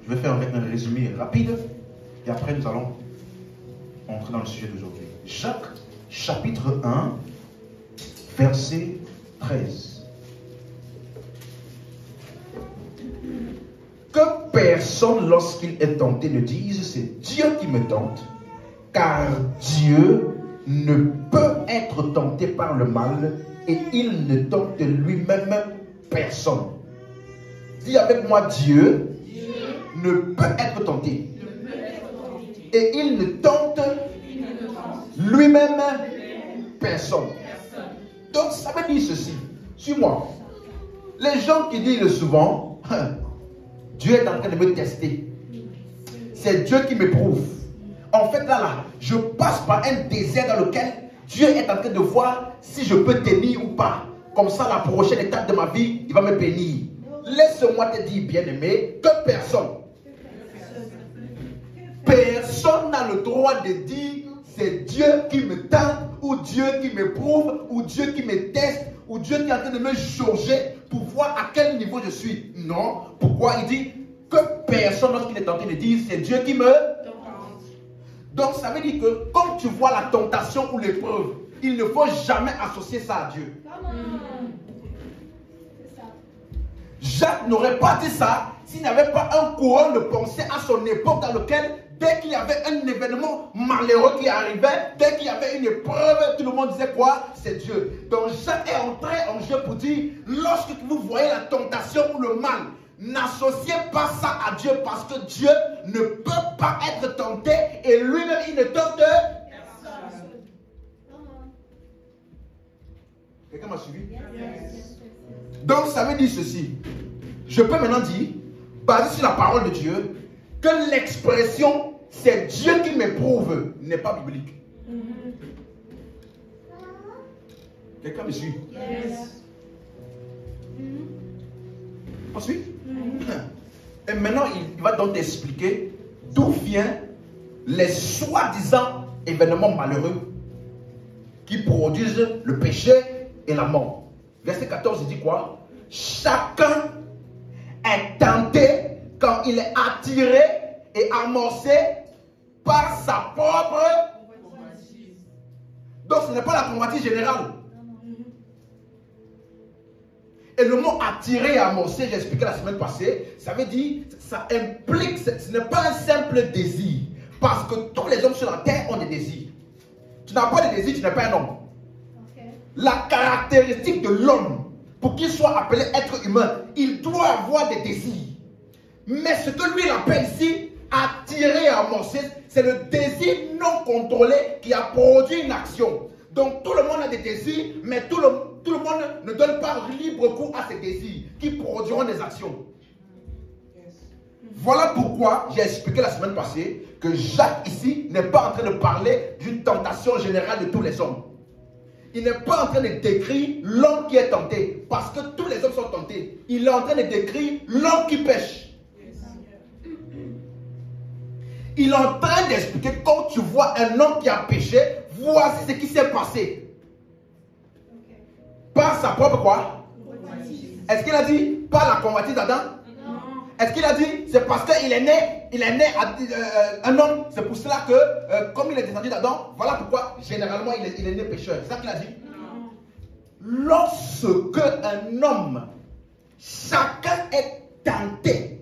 Je vais faire un résumé rapide et après nous allons entrer dans le sujet d'aujourd'hui. Jacques, chapitre 1, verset 13. Que personne, lorsqu'il est tenté, ne dise c'est Dieu qui me tente, car Dieu ne peut être tenté par le mal et il ne tente lui-même personne. Dis avec moi, Dieu ne peut être tenté et il ne tente lui-même personne. Donc ça veut dire ceci, suis-moi. Les gens qui disent souvent Dieu est en train de me tester, c'est Dieu qui m'éprouve. En fait là, je passe par un désert dans lequel Dieu est en train de voir si je peux tenir ou pas. Comme ça, la prochaine étape de ma vie, il va me bénir. Laisse-moi te dire, bien-aimé, que personne n'a le droit de dire c'est Dieu qui me tente, ou Dieu qui m'éprouve, ou Dieu qui me teste, ou Dieu qui est en train de me jauger pour voir à quel niveau je suis. Non. Pourquoi il dit que personne, lorsqu'il est tenté, ne dise c'est Dieu qui me tente. Donc ça veut dire que quand tu vois la tentation ou l'épreuve, il ne faut jamais associer ça à Dieu. Jacques n'aurait pas dit ça s'il n'avait pas un courant de pensée à son époque dans lequel, dès qu'il y avait un événement malheureux qui arrivait, dès qu'il y avait une épreuve, tout le monde disait quoi? C'est Dieu. Donc Jacques est entré en jeu pour dire, lorsque vous voyez la tentation ou le mal, n'associez pas ça à Dieu parce que Dieu ne peut pas être tenté et lui-même il ne tente personne. Quelqu'un m'a suivi? Donc ça veut dire ceci. Je peux maintenant dire, basé sur la parole de Dieu, que l'expression c'est Dieu qui m'éprouve n'est pas biblique. Quelqu'un me suit? Ensuite, et maintenant il va donc t'expliquer d'où viennent les soi-disant événements malheureux qui produisent le péché et la mort. Verset 14, il dit quoi? Chacun est tenté quand il est attiré et amorcé par sa propre convoitise. Donc ce n'est pas la convoitise générale. Et le mot attiré et amorcé, j'ai expliqué la semaine passée, ça veut dire, ça implique, ce n'est pas un simple désir. Parce que tous les hommes sur la terre ont des désirs. Tu n'as pas de désir, tu n'es pas un homme. La caractéristique de l'homme, pour qu'il soit appelé être humain, il doit avoir des désirs. Mais ce que lui il appelle ici, attirer et amorcer, c'est le désir non contrôlé qui a produit une action. Donc tout le monde a des désirs, mais tout le monde ne donne pas libre cours à ces désirs qui produiront des actions. Voilà pourquoi j'ai expliqué la semaine passée que Jacques ici n'est pas en train de parler d'une tentation générale de tous les hommes. Il n'est pas en train de décrire l'homme qui est tenté, parce que tous les hommes sont tentés. Il est en train de décrire l'homme qui pêche. Il est en train d'expliquer quand tu vois un homme qui a péché, voici ce qui s'est passé. Par sa propre quoi? Est-ce qu'il a dit par la convoitise d'Adam? Est-ce qu'il a dit c'est parce qu'il est né un homme, c'est pour cela que comme il est descendu d'Adam, voilà pourquoi généralement il est né pécheur. C'est ça qu'il a dit? Lorsque un homme, chacun est tenté,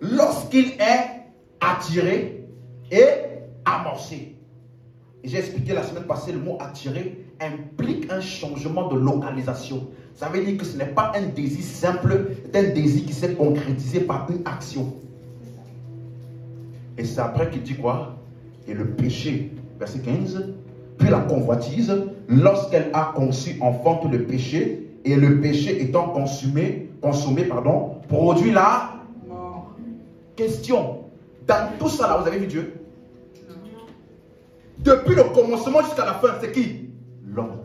lorsqu'il est attiré et amorcé. J'ai expliqué la semaine passée, le mot attiré implique un changement de localisation. Ça veut dire que ce n'est pas un désir simple, c'est un désir qui s'est concrétisé par une action. Et c'est après qu'il dit quoi? Et le péché, verset 15, puis la convoitise, lorsqu'elle a conçu, enfante le péché, et le péché étant consommé, produit la mort. Question. Dans tout ça là, vous avez vu Dieu? Depuis le commencement jusqu'à la fin, c'est qui? L'homme.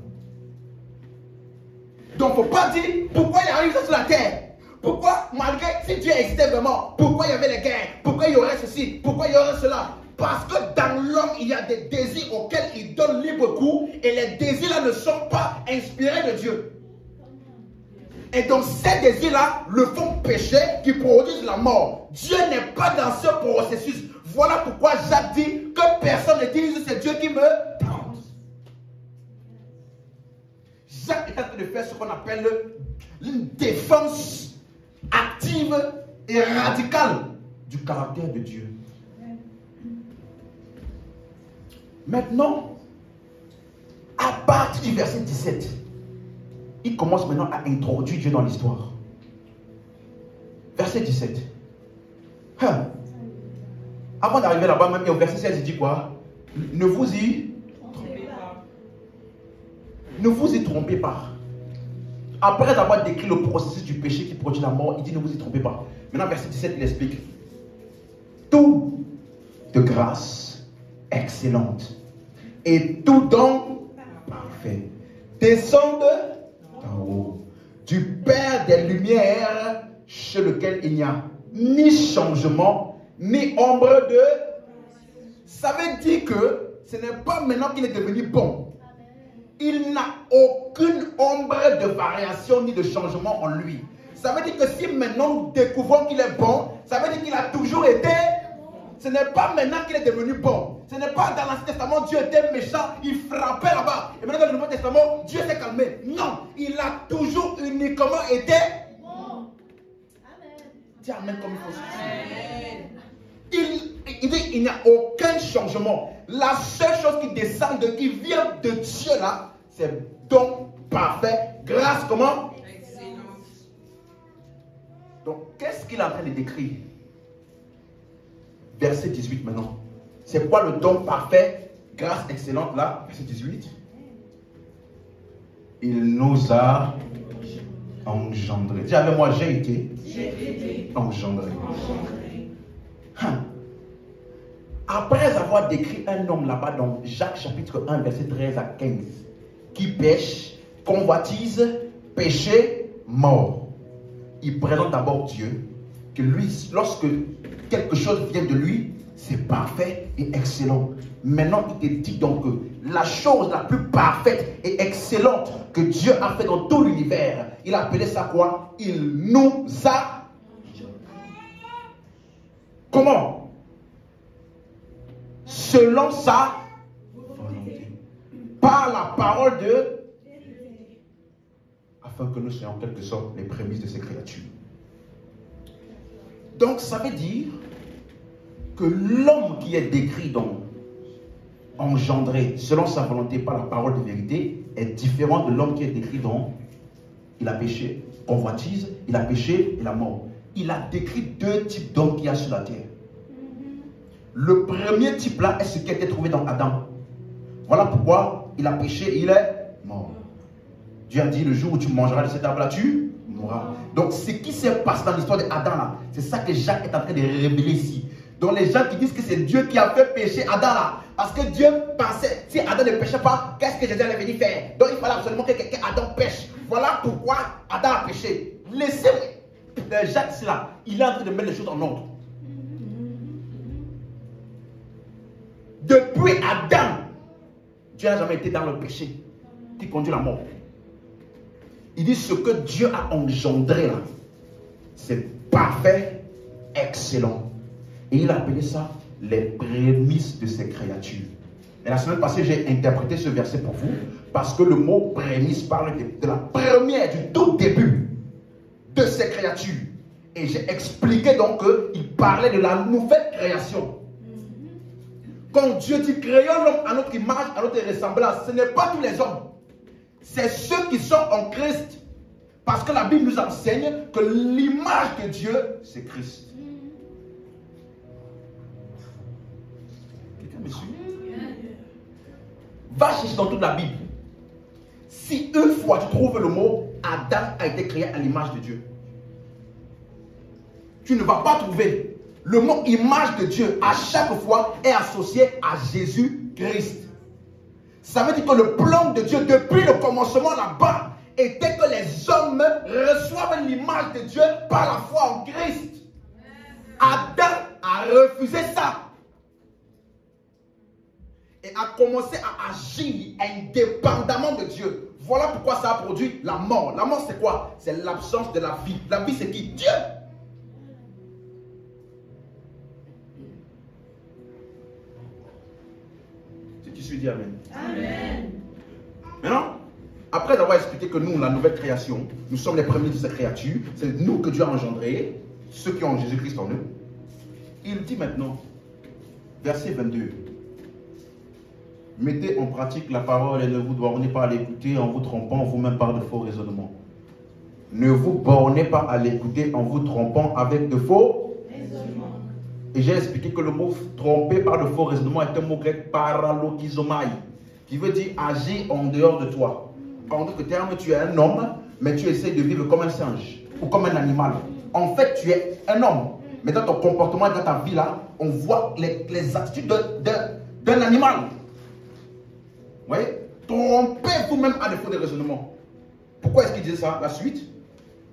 Donc il ne faut pas dire pourquoi il arrive ça sur la terre. Pourquoi, malgré, si Dieu existait vraiment, pourquoi il y avait les guerres? Pourquoi il y aurait ceci? Pourquoi il y aurait cela? Parce que dans l'homme, il y a des désirs auxquels il donne libre cours et les désirs là ne sont pas inspirés de Dieu. Et donc ces désirs-là le font pécher qui produisent la mort. Dieu n'est pas dans ce processus. Voilà pourquoi Jacques dit que personne ne dise c'est Dieu qui me tente. Jacques est en train de faire ce qu'on appelle une défense active et radicale du caractère de Dieu. Maintenant, à partir du verset 17, il commence maintenant à introduire Dieu dans l'histoire. Verset 17. Avant d'arriver là-bas, même au verset 16, il dit quoi? Ne vous y trompez pas. Après avoir décrit le processus du péché qui produit la mort, il dit ne vous y trompez pas. Maintenant, verset 17, il explique. Tout de grâce excellente et tout don parfait descendent d'en haut, du Père des Lumières, chez lequel il n'y a ni changement, ni ombre de... Ça veut dire que ce n'est pas maintenant qu'il est devenu bon. Il n'a aucune ombre de variation ni de changement en lui. Ça veut dire que si maintenant nous découvrons qu'il est bon, ça veut dire qu'il a toujours été... Ce n'est pas maintenant qu'il est devenu bon. Ce n'est pas dans l'Ancien Testament, Dieu était méchant, il frappait là-bas. Et maintenant dans le Nouveau Testament, Dieu s'est calmé. Non, il a toujours uniquement été bon. Dis Amen comme il faut. Il dit il n'y a aucun changement. La seule chose qui descend, qui vient de Dieu là, c'est don parfait, grâce comment? Excellence. Donc qu'est-ce qu'il est en train de décrire? Verset 18 maintenant. C'est quoi le don parfait, grâce excellente là? Verset 18. Il nous a engendrés. Dis avec moi, j'ai été engendré. Après avoir décrit un homme là-bas dans Jacques chapitre 1, verset 13 à 15, qui pêche, convoitise, péché, mort. Il présente d'abord Dieu, que lui, lorsque quelque chose vient de lui, c'est parfait et excellent. Maintenant, il te dit donc que la chose la plus parfaite et excellente que Dieu a fait dans tout l'univers, il a appelé ça quoi? Il nous a. Comment? Selon sa volonté. Par la parole de... Afin que nous soyons en quelque sorte les prémices de ces créatures. Donc ça veut dire que l'homme qui est décrit dans engendré selon sa volonté par la parole de vérité est différent de l'homme qui est décrit dans il a péché, convoitise, il a péché et la mort. Il a décrit deux types d'hommes qu'il y a sur la terre. Le premier type là est ce qui a été trouvé dans Adam. Voilà pourquoi il a péché et il est mort. Dieu a dit le jour où tu mangeras de cet arbre là, tu mourras. Donc ce qui s'est passé dans l'histoire d'Adam là, c'est ça que Jacques est en train de révéler ici. Donc les gens qui disent que c'est Dieu qui a fait pécher Adam là, parce que Dieu pensait, si Adam ne péchait pas, qu'est-ce que Jésus allait venir faire? Donc il fallait absolument que Adam pêche. Voilà pourquoi Adam a péché. Laissez Jacques ici là, il est en train de mettre les choses en ordre. Depuis Adam, Dieu n'a jamais été dans le péché qui conduit à la mort. Il dit ce que Dieu a engendré là, c'est parfait, excellent. Et il a appelé ça les prémices de ses créatures. Et la semaine passée, j'ai interprété ce verset pour vous parce que le mot prémisse parle de la première, du tout début de ses créatures. Et j'ai expliqué donc qu'il parlait de la nouvelle création. Quand Dieu dit créons l'homme à notre image, à notre ressemblance, ce n'est pas tous les hommes. C'est ceux qui sont en Christ. Parce que la Bible nous enseigne que l'image de Dieu, c'est Christ. Quelqu'un me suit? Va chercher dans toute la Bible. Si une fois tu trouves le mot Adam a été créé à l'image de Dieu, tu ne vas pas trouver. Le mot image de Dieu à chaque fois est associé à Jésus-Christ. Ça veut dire que le plan de Dieu depuis le commencement là-bas était que les hommes reçoivent l'image de Dieu par la foi en Christ. Adam a refusé ça. Et a commencé à agir indépendamment de Dieu. Voilà pourquoi ça a produit la mort. La mort, c'est quoi? C'est l'absence de la vie. La vie, c'est qui? Dieu. Si tu suis, dis Amen. Amen. Maintenant, après avoir expliqué que nous, la nouvelle création, nous sommes les premiers de cette créature, c'est nous que Dieu a engendrés, ceux qui ont Jésus-Christ en eux, il dit maintenant, verset 22, mettez en pratique la parole et ne vous bornez pas à l'écouter en vous trompant vous-même par de faux raisonnements. Ne vous bornez pas à l'écouter en vous trompant avec de faux raisonnements. Et j'ai expliqué que le mot tromper par de faux raisonnements est un mot grec paralokizomai, qui veut dire agir en dehors de toi. En d'autres termes, tu es un homme, mais tu essaies de vivre comme un singe ou comme un animal. En fait, tu es un homme, mais dans ton comportement, dans ta vie là, on voit les attitudes d'un animal. Vous voyez? Trompez vous-même à défaut de raisonnement. Pourquoi est-ce qu'il disait ça? La suite.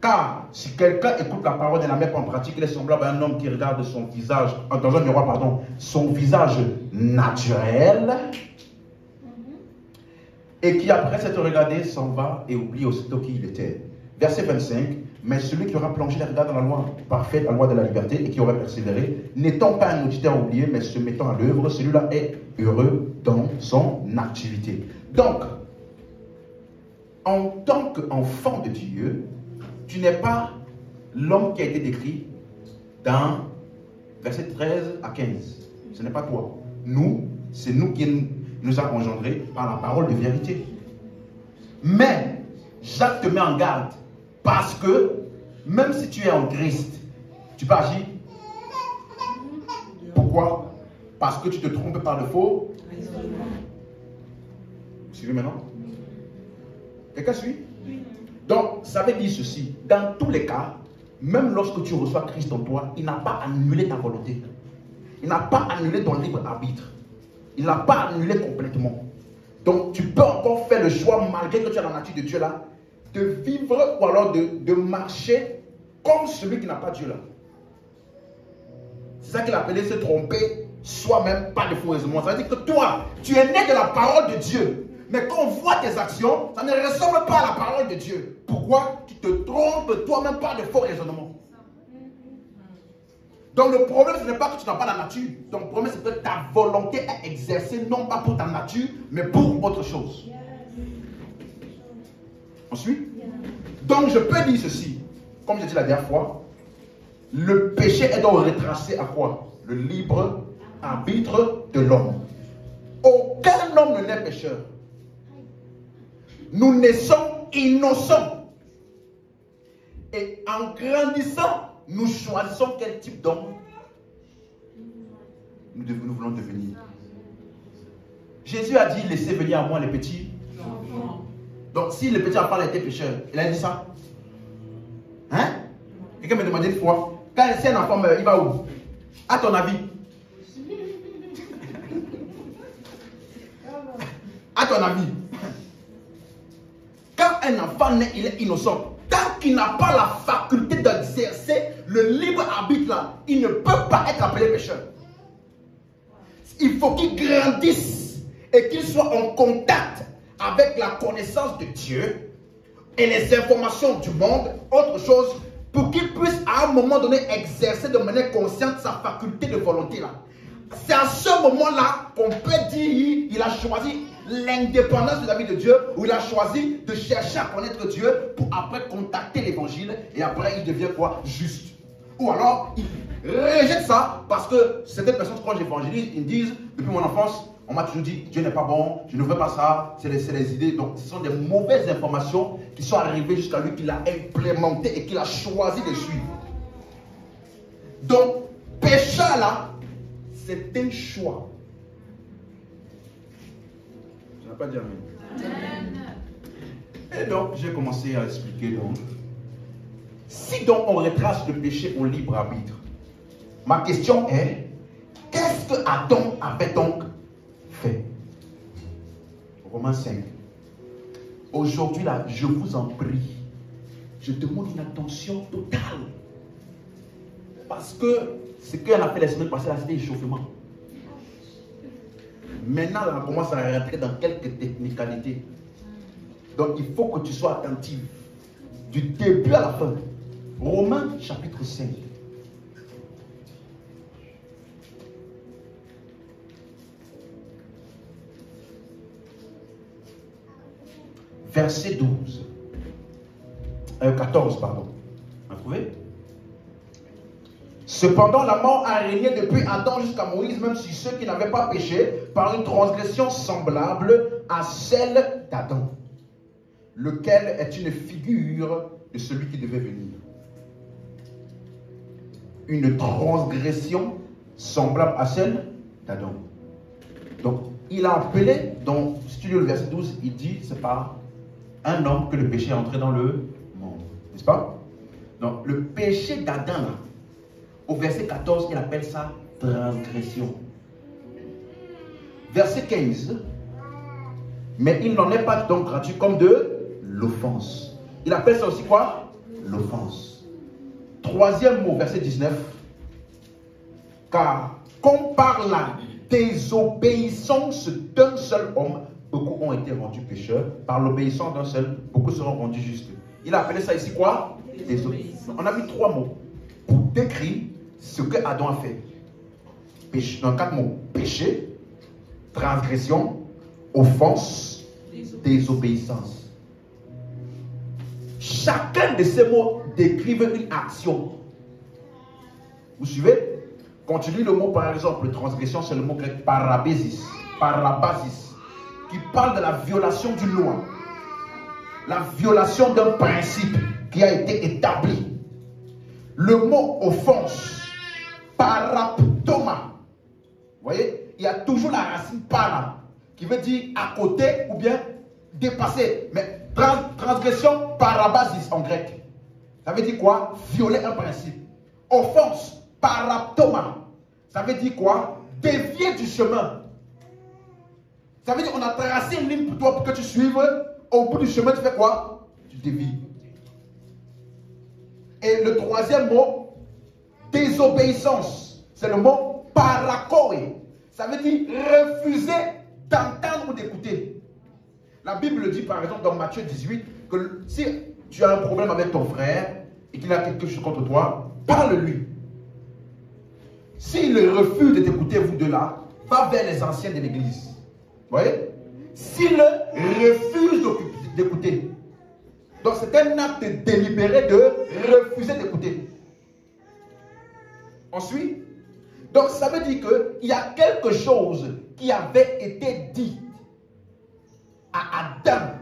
Car si quelqu'un écoute la parole et ne la met pas en pratique, il est semblable à un homme qui regarde son visage, dans un miroir, pardon, son visage naturel, et qui après s'être regardé s'en va et oublie aussitôt qui il était. Verset 25. Mais celui qui aura plongé les regards dans la loi parfaite, la loi de la liberté, et qui aurait persévéré, n'étant pas un auditeur oublié, mais se mettant à l'œuvre, celui-là est heureux dans son activité. Donc, en tant qu'enfant de Dieu, tu n'es pas l'homme qui a été décrit dans verset 13 à 15. Ce n'est pas toi. Nous, c'est nous qui nous a engendrés par la parole de vérité. Mais, Jacques te met en garde. Parce que, même si tu es en Christ, tu peux agir. Pourquoi? Parce que tu te trompes par le faux. Vous suivez maintenant? Quelqu'un suit? Donc, ça veut dire ceci. Dans tous les cas, même lorsque tu reçois Christ en toi, il n'a pas annulé ta volonté. Il n'a pas annulé ton libre arbitre. Il n'a pas annulé complètement. Donc, tu peux encore faire le choix, malgré que tu as la nature de Dieu là, de vivre ou alors de marcher comme celui qui n'a pas Dieu là. C'est ça qu'il appelait se tromper soi-même, pas de faux raisonnements. Ça veut dire que toi, tu es né de la parole de Dieu. Mais quand on voit tes actions, ça ne ressemble pas à la parole de Dieu. Pourquoi? Tu te trompes toi-même par de faux raisonnements. Donc le problème, ce n'est pas que tu n'as pas la nature. Donc le problème, c'est que ta volonté est exercée non pas pour ta nature, mais pour autre chose. Ensuite, donc je peux dire ceci, comme j'ai dit la dernière fois, le péché est donc retracé à quoi? Le libre arbitre de l'homme. Aucun homme ne naît pécheur. Nous naissons innocents. Et en grandissant, nous choisissons quel type d'homme nous voulons devenir. Jésus a dit, laissez venir à moi les petits enfants. Donc, si le petit enfant était pécheur, il a dit ça? Hein? Quelqu'un me demandait une fois, quand un enfant meurt, il va où? À ton avis? À ton avis? Quand un enfant naît, il est innocent. Tant qu'il n'a pas la faculté d'exercer le libre arbitre là, il ne peut pas être appelé pécheur. Il faut qu'il grandisse et qu'il soit en contact avec la connaissance de Dieu et les informations du monde, autre chose, pour qu'il puisse à un moment donné exercer de manière consciente sa faculté de volonté là. C'est à ce moment-là qu'on peut dire qu'il a choisi l'indépendance de la vie de Dieu, ou il a choisi de chercher à connaître Dieu pour après contacter l'évangile et après il devient quoi? Juste. Ou alors il rejette ça parce que certaines personnes, quand j'évangélise, ils me disent, depuis mon enfance, on m'a toujours dit, Dieu n'est pas bon, je ne veux pas ça, c'est les idées. Donc ce sont des mauvaises informations qui sont arrivées jusqu'à lui, qu'il a implémentées et qu'il a choisi de suivre. Donc, pécheur là, c'est un choix. Je n'ai pas dit amen. Et donc, j'ai commencé à expliquer donc. Si donc on retrace le péché au libre arbitre, ma question est, qu'est-ce que Adam avait donc fait? Romains 5. Aujourd'hui là, je vous en prie, je demande une attention totale. Parce que ce qu'on a fait la semaine passée, c'était l'échauffement. Maintenant, là, on commence à rentrer dans quelques technicalités. Donc, il faut que tu sois attentif. Du début à la fin. Romains chapitre 5. Verset 12. 14, pardon. Vous trouvez? Cependant, la mort a régné depuis Adam jusqu'à Moïse, même sur ceux qui n'avaient pas péché, par une transgression semblable à celle d'Adam, lequel est une figure de celui qui devait venir. Une transgression semblable à celle d'Adam. Donc, il a appelé, donc, si tu lis le verset 12, il dit, c'est par un homme que le péché est entré dans le monde. N'est-ce pas? Donc, le péché d'Adam, au verset 14, il appelle ça transgression. Verset 15, mais il n'en est pas donc gratuit comme de l'offense. Il appelle ça aussi quoi? L'offense. Troisième mot, verset 19. Car comme par la désobéissance d'un seul homme, beaucoup ont été rendus pécheurs. Par l'obéissance d'un seul, beaucoup seront rendus justes. Il a appelé ça ici quoi? Désobéissance. On a mis trois mots pour décrire ce que Adam a fait. Péché, dans quatre mots. Péché, transgression, offense, désobéissance. Chacun de ces mots décrivent une action. Vous suivez? Quand tu lis le mot, par exemple, transgression, c'est le mot grec parabasis, qui parle de la violation d'une loi, la violation d'un principe qui a été établi. Le mot offense, paraptoma. Vous voyez, il y a toujours la racine para, qui veut dire à côté ou bien dépasser. Mais transgression, parabasis en grec. Ça veut dire quoi? Violer un principe. Offense, paraptoma. Ça veut dire quoi? Dévier du chemin. Ça veut dire qu'on a tracé une ligne pour toi pour que tu suives. Au bout du chemin, tu fais quoi? Tu dévies. Et le troisième mot, désobéissance. C'est le mot parakoé. Ça veut dire refuser d'entendre ou d'écouter. La Bible dit par exemple dans Matthieu 18 que si tu as un problème avec ton frère et qu'il a quelque chose contre toi, parle-lui. S'il refuse de t'écouter, vous deux là, va vers les anciens de l'église. Vous voyez? S'il refuse d'écouter, donc c'est un acte délibéré de refuser d'écouter. Ensuite, donc ça veut dire qu'il y a quelque chose qui avait été dit à Adam,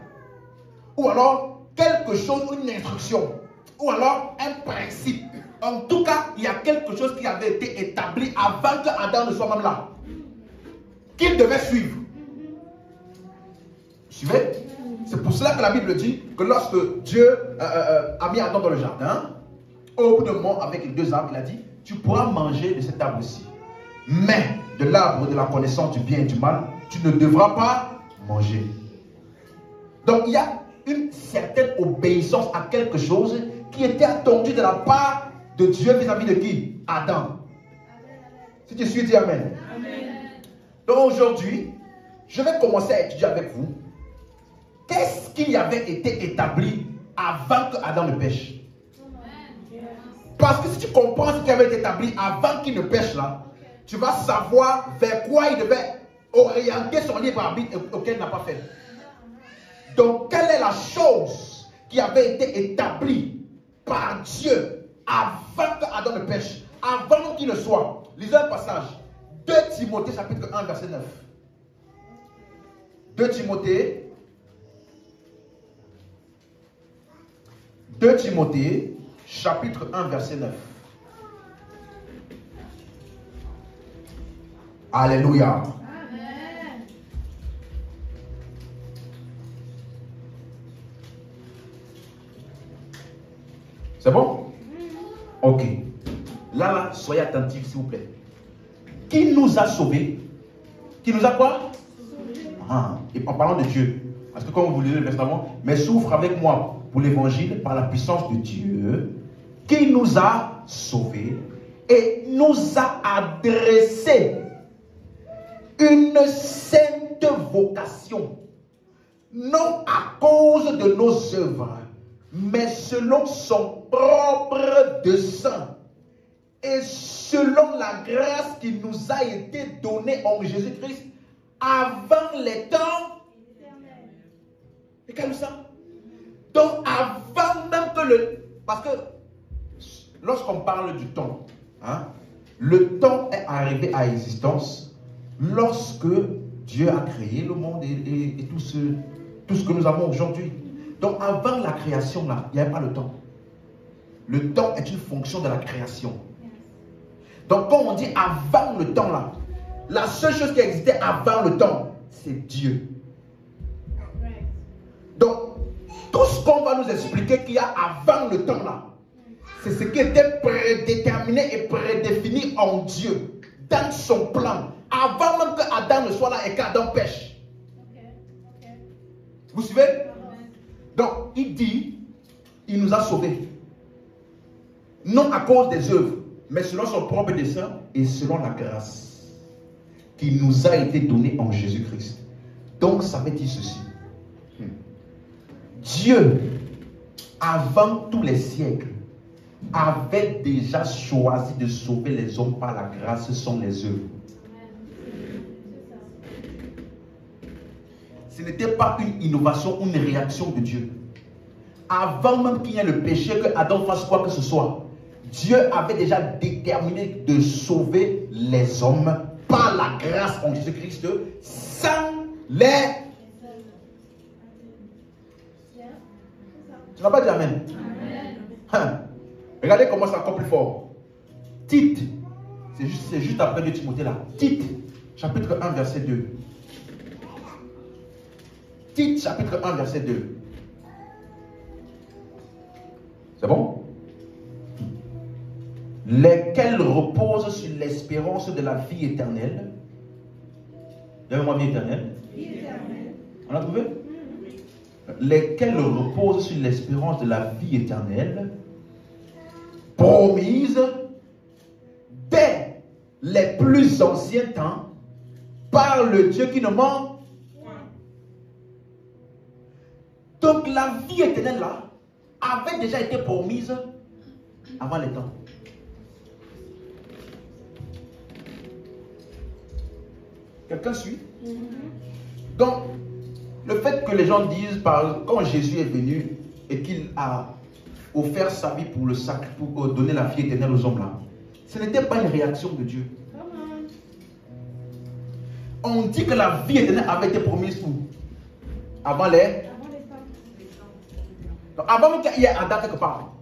ou alors quelque chose, une instruction, ou alors un principe. En tout cas, il y a quelque chose qui avait été établi avant que Adam ne soit même là, qu'il devait suivre. Vous suivez? C'est pour cela que la Bible dit que lorsque Dieu a mis Adam dans le jardin, au bout d'un moment, avec les deux arbres, il a dit, tu pourras manger de cet arbre-ci. Mais de l'arbre de la connaissance du bien et du mal, tu ne devras pas manger. Donc il y a une certaine obéissance à quelque chose qui était attendue de la part de Dieu vis-à-vis de qui? Adam. Si tu suis, dis Amen. Amen. Donc aujourd'hui, je vais commencer à étudier avec vous. Qu'est-ce qui avait été établi avant que Adam ne pêche? Parce que si tu comprends ce qui avait été établi avant qu'il ne pêche là, tu vas savoir vers quoi il devait orienter son libre arbitre auquel il n'a pas fait. Donc, quelle est la chose qui avait été établie par Dieu avant que Adam ne pêche, avant qu'il ne soit? Lisez un passage. 2 Timothée chapitre 1 verset 9. 2 Timothée chapitre 1 verset 9. Alléluia. Amen. C'est bon? Ok. Là, soyez attentifs s'il vous plaît. Qui nous a sauvés? Qui nous a quoi? Et en parlant de Dieu. Parce que comme vous lisez le verset avant, mais souffre avec moi pour l'évangile par la puissance de Dieu, qui nous a sauvés et nous a adressé une sainte vocation, non à cause de nos œuvres, mais selon son propre dessein et selon la grâce qui nous a été donnée en Jésus-Christ avant les temps. Regardez ça. Donc avant même que le... Parce que lorsqu'on parle du temps, hein, le temps est arrivé à existence lorsque Dieu a créé le monde et tout ce que nous avons aujourd'hui. Donc avant la création, là, il n'y avait pas le temps. Le temps est une fonction de la création. Donc quand on dit avant le temps, là, la seule chose qui existait avant le temps, c'est Dieu. Donc tout ce qu'on va nous expliquer qu'il y a avant le temps, là, c'est ce qui était prédéterminé et prédéfini en Dieu, dans son plan, avant même que Adam ne soit là et qu'Adam pêche. Vous suivez? Donc, il dit, il nous a sauvés. Non à cause des œuvres, mais selon son propre dessein et selon la grâce qui nous a été donnée en Jésus-Christ. Donc, ça veut dire ceci. Dieu, avant tous les siècles, avait déjà choisi de sauver les hommes par la grâce sans les œuvres. Ce n'était pas une innovation, une réaction de Dieu. Avant même qu'il y ait le péché, que Adam fasse quoi que ce soit, Dieu avait déjà déterminé de sauver les hommes par la grâce en Jésus-Christ sans les... Tu n'as pas dit amen? Hein? Regardez comment c'est encore plus fort. Tite, c'est juste après de Timothée là. Tite, chapitre 1, verset 2. Tite, chapitre 1, verset 2. C'est bon? Lesquels reposent sur l'espérance de la vie éternelle. Donnez-moi vie éternelle. On a trouvé? Lesquels reposent sur l'espérance de la vie éternelle, promise dès les plus anciens temps par le Dieu qui ne ment. Donc la vie éternelle là avait déjà été promise avant les temps. Quelqu'un suit? Donc le fait que les gens disent quand Jésus est venu et qu'il a offert sa vie pour le sacre, pour donner la vie éternelle aux hommes là, ce n'était pas une réaction de Dieu. On dit que la vie éternelle avait été promise pour avant les... Donc avant qu'il y ait Adam quelque part,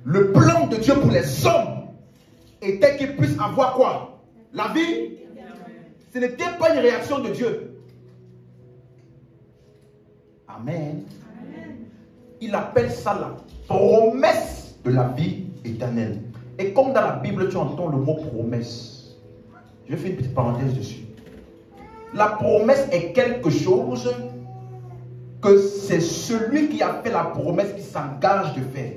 le plan de Dieu pour les hommes était qu'ils puissent avoir quoi? La vie. Ce n'était pas une réaction de Dieu. Amen. Il appelle ça la promesse de la vie éternelle. Et comme dans la Bible, tu entends le mot promesse. Je fais une petite parenthèse dessus. La promesse est quelque chose que c'est celui qui a fait la promesse qui s'engage de faire.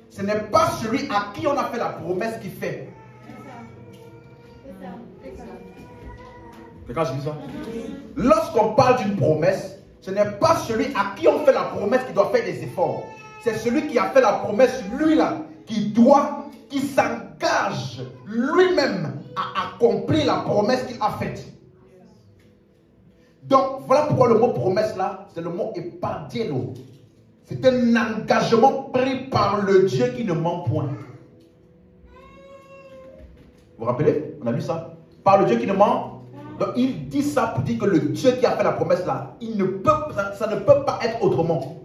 Ce n'est pas celui à qui on a fait la promesse qui fait. C'est quand je dis ça? Lorsqu'on parle d'une promesse, ce n'est pas celui à qui on fait la promesse qui doit faire des efforts. C'est celui qui a fait la promesse, lui-là, qui s'engage lui-même à accomplir la promesse qu'il a faite. Donc, voilà pourquoi le mot promesse là, c'est le mot epardielo. C'est un engagement pris par le Dieu qui ne ment point. Vous vous rappelez? On a vu ça? Par le Dieu qui ne ment. Donc, il dit ça pour dire que le Dieu qui a fait la promesse là, ça ne peut pas être autrement.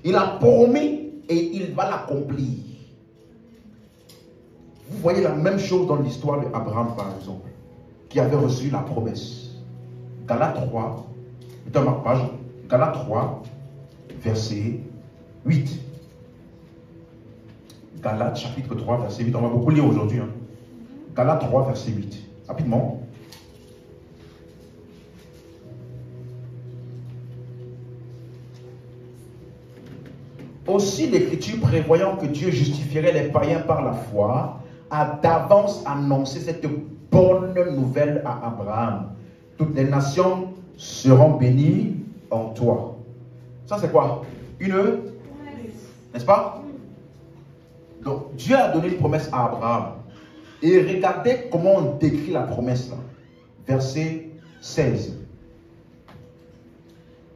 Il a promis et il va l'accomplir. Vous voyez la même chose dans l'histoire d'Abraham, par exemple, qui avait reçu la promesse. Galates 3, dans ma page, Galates 3, verset 8. Galates chapitre 3, verset 8. On va beaucoup lire aujourd'hui. Hein. Galates 3, verset 8. Rapidement. Aussi l'Écriture, prévoyant que Dieu justifierait les païens par la foi, a d'avance annoncé cette bonne nouvelle à Abraham. Toutes les nations seront bénies en toi. Ça c'est quoi? N'est-ce pas? Donc Dieu a donné une promesse à Abraham. Et regardez comment on décrit la promesse là. Verset 16.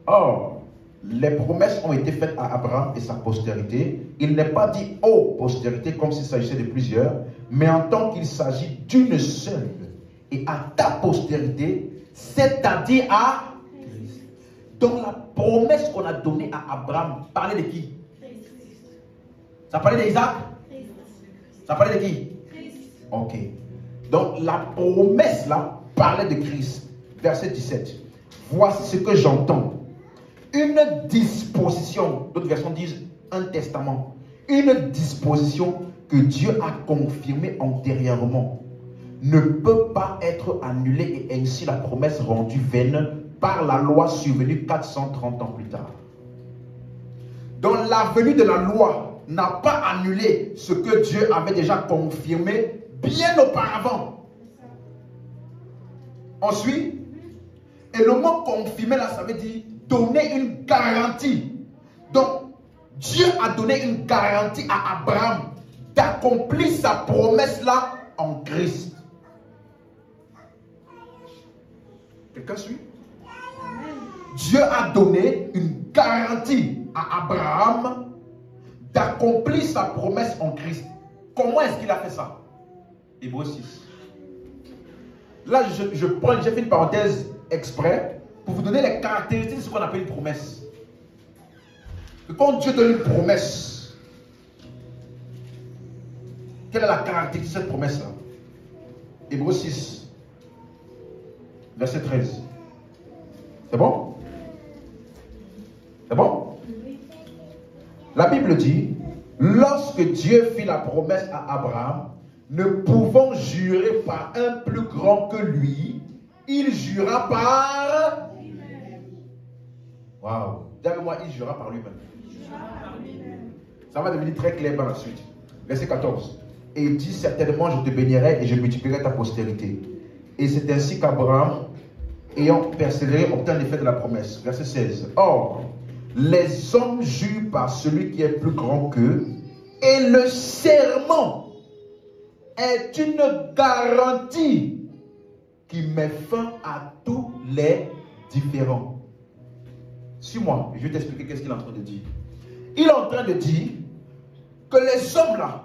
Or, les promesses ont été faites à Abraham et sa postérité. Il n'est pas dit aux postérités comme s'il s'agissait de plusieurs, mais en tant qu'il s'agit d'une seule. Et à ta postérité, c'est-à-dire à Christ. Donc la promesse qu'on a donnée à Abraham parlait de qui? Ça parlait d'Isaac? Ça parlait de qui? Ok. Donc la promesse là parlait de Christ. Verset 17. Voici ce que j'entends. Une disposition, d'autres versions disent un testament. Une disposition que Dieu a confirmée antérieurement ne peut pas être annulée et ainsi la promesse rendue vaine par la loi survenue 430 ans plus tard. Donc la venue de la loi n'a pas annulé ce que Dieu avait déjà confirmé bien auparavant. Ensuite, et le mot confirmer là, ça veut dire donner une garantie. Donc, Dieu a donné une garantie à Abraham d'accomplir sa promesse là en Christ. Quelqu'un suit? Dieu a donné une garantie à Abraham d'accomplir sa promesse en Christ. Comment est-ce qu'il a fait ça? Hébreux 6. Là, j'ai fait une parenthèse exprès pour vous donner les caractéristiques de ce qu'on appelle une promesse. Et quand Dieu donne une promesse, quelle est la caractéristique de cette promesse-là? Hébreux 6, verset 13. C'est bon? C'est bon? La Bible dit, lorsque Dieu fit la promesse à Abraham, ne pouvant jurer par un plus grand que lui, il jura par lui-même. Waouh! Dis-moi, il jura par lui-même. Ça va devenir très clair par la suite. Verset 14. Et il dit, certainement je te bénirai et je multiplierai ta postérité. Et c'est ainsi qu'Abraham, ayant persévéré, obtint l'effet de la promesse. Verset 16. Or, les hommes jurent par celui qui est plus grand qu'eux, et le serment est une garantie qui met fin à tous les différends. Suis-moi, je vais t'expliquer qu'est-ce qu'il est en train de dire. Il est en train de dire que les hommes là,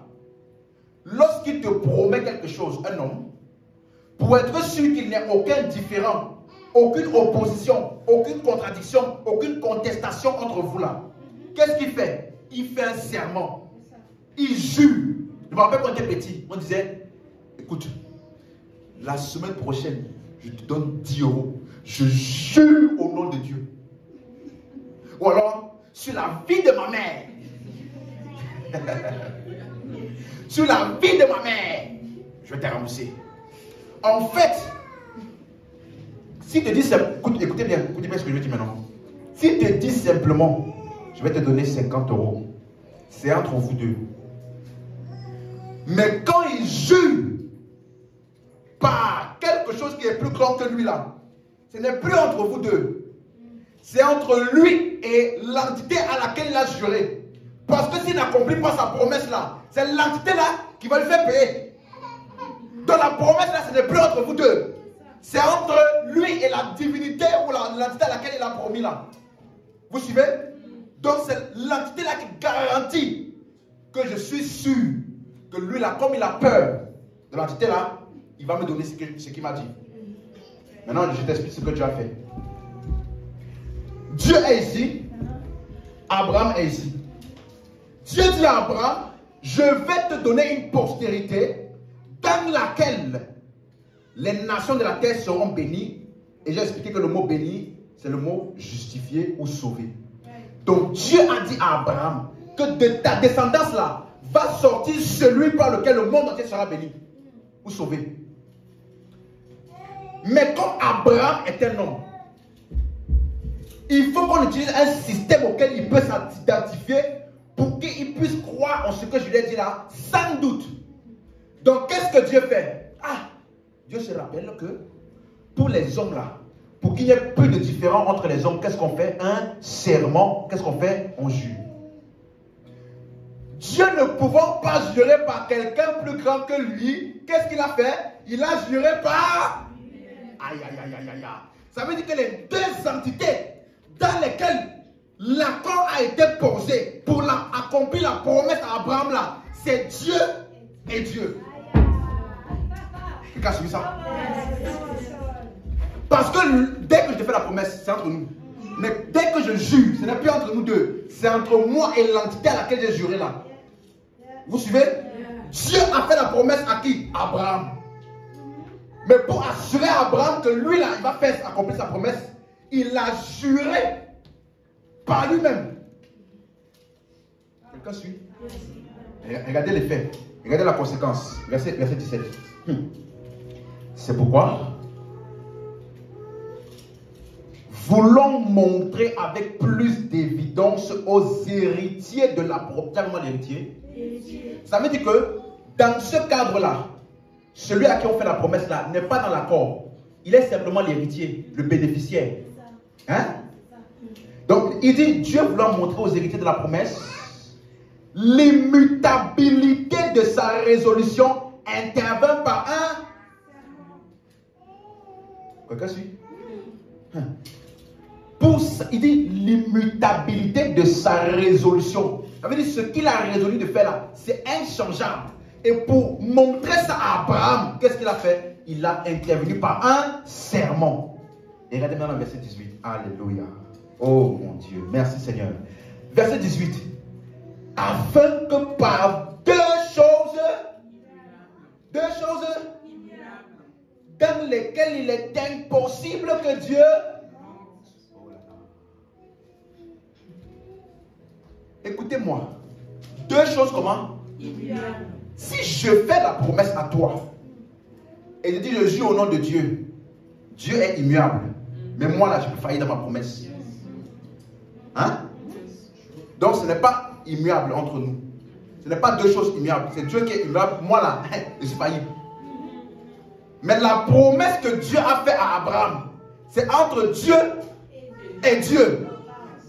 lorsqu'il te promet quelque chose, un homme, pour être sûr qu'il n'y ait aucun différend, aucune opposition, aucune contradiction, aucune contestation entre vous là, qu'est-ce qu'il fait? Il fait un serment. Il jure. Je me rappelle quand on était petit, on disait, écoute, la semaine prochaine, je te donne 10 €. Je jure au nom de Dieu. Ou alors, sur la vie de ma mère. Sur la vie de ma mère, je vais te ramasser. En fait, si te dis, écoutez bien ce que je vais dire maintenant. Si te dis simplement, je vais te donner 50 €, c'est entre vous deux. Mais quand il jure par quelque chose qui est plus grand que lui là, ce n'est plus entre vous deux. C'est entre lui et l'entité à laquelle il a juré. Parce que s'il n'accomplit pas sa promesse là, c'est l'entité là qui va le faire payer. Donc la promesse là, ce n'est plus entre vous deux. C'est entre lui et la divinité ou l'entité à laquelle il a promis là. Vous suivez? Donc c'est l'entité là qui garantit que je suis sûr que lui là, comme il a peur de l'entité là, il va me donner ce qu'il m'a dit. Maintenant, je t'explique ce que Dieu a fait. Dieu est ici. Abraham est ici. Dieu dit à Abraham, je vais te donner une postérité dans laquelle les nations de la terre seront bénies. Et j'ai expliqué que le mot béni, c'est le mot justifié ou sauvé. Donc Dieu a dit à Abraham que de ta descendance là, va sortir celui par lequel le monde entier sera béni ou sauvé. Mais comme Abraham est un homme, il faut qu'on utilise un système auquel il peut s'identifier pour qu'il puisse croire en ce que je lui ai dit là, sans doute. Donc qu'est-ce que Dieu fait? Ah, Dieu se rappelle que pour les hommes là, pour qu'il n'y ait plus de différence entre les hommes, qu'est-ce qu'on fait? Un serment, qu'est-ce qu'on fait? On jure. Dieu ne pouvant pas jurer par quelqu'un plus grand que lui, qu'est-ce qu'il a fait? Il a juré par... Aïe, aïe, aïe, aïe, aïe. Ça veut dire que les deux entités dans lesquelles l'accord a été posé pour accomplir la promesse à Abraham là, c'est Dieu et Dieu. Quelqu'un a suivi ça? Parce que dès que je te fais la promesse, c'est entre nous. Mais dès que je jure, ce n'est plus entre nous deux. C'est entre moi et l'entité à laquelle j'ai juré là. Vous suivez? Dieu a fait la promesse à qui? Abraham. Mais pour assurer à Abraham que lui là, il va faire accomplir sa promesse, il a juré par lui-même. Quelqu'un suit? Regardez les faits. Regardez la conséquence. Verset 17. C'est pourquoi, voulant montrer avec plus d'évidence aux héritiers de la propriété, l'héritier, ça veut dire que dans ce cadre-là, celui à qui on fait la promesse là n'est pas dans l'accord. Il est simplement l'héritier, le bénéficiaire. Hein? Donc il dit, Dieu voulant montrer aux héritiers de la promesse l'immutabilité de sa résolution intervint par un... Quelqu'un suit? Il dit l'immutabilité de sa résolution. Ça veut dire ce qu'il a résolu de faire là, c'est inchangeable. Et pour montrer ça à Abraham, qu'est-ce qu'il a fait? Il a intervenu par un serment. Et regardez maintenant le verset 18. Alléluia. Oh mon Dieu, merci Seigneur. Verset 18. Afin que par deux choses dans lesquelles il est impossible que Dieu... Écoutez-moi. Deux choses comment? Si je fais la promesse à toi et je dis je jure au nom de Dieu, Dieu est immuable. Mais moi là, je peux faillir dans ma promesse. Hein? Donc ce n'est pas immuable entre nous. Ce n'est pas deux choses immuables. C'est Dieu qui est immuable. Moi là, je suis faillible. Mais la promesse que Dieu a faite à Abraham, c'est entre Dieu et Dieu.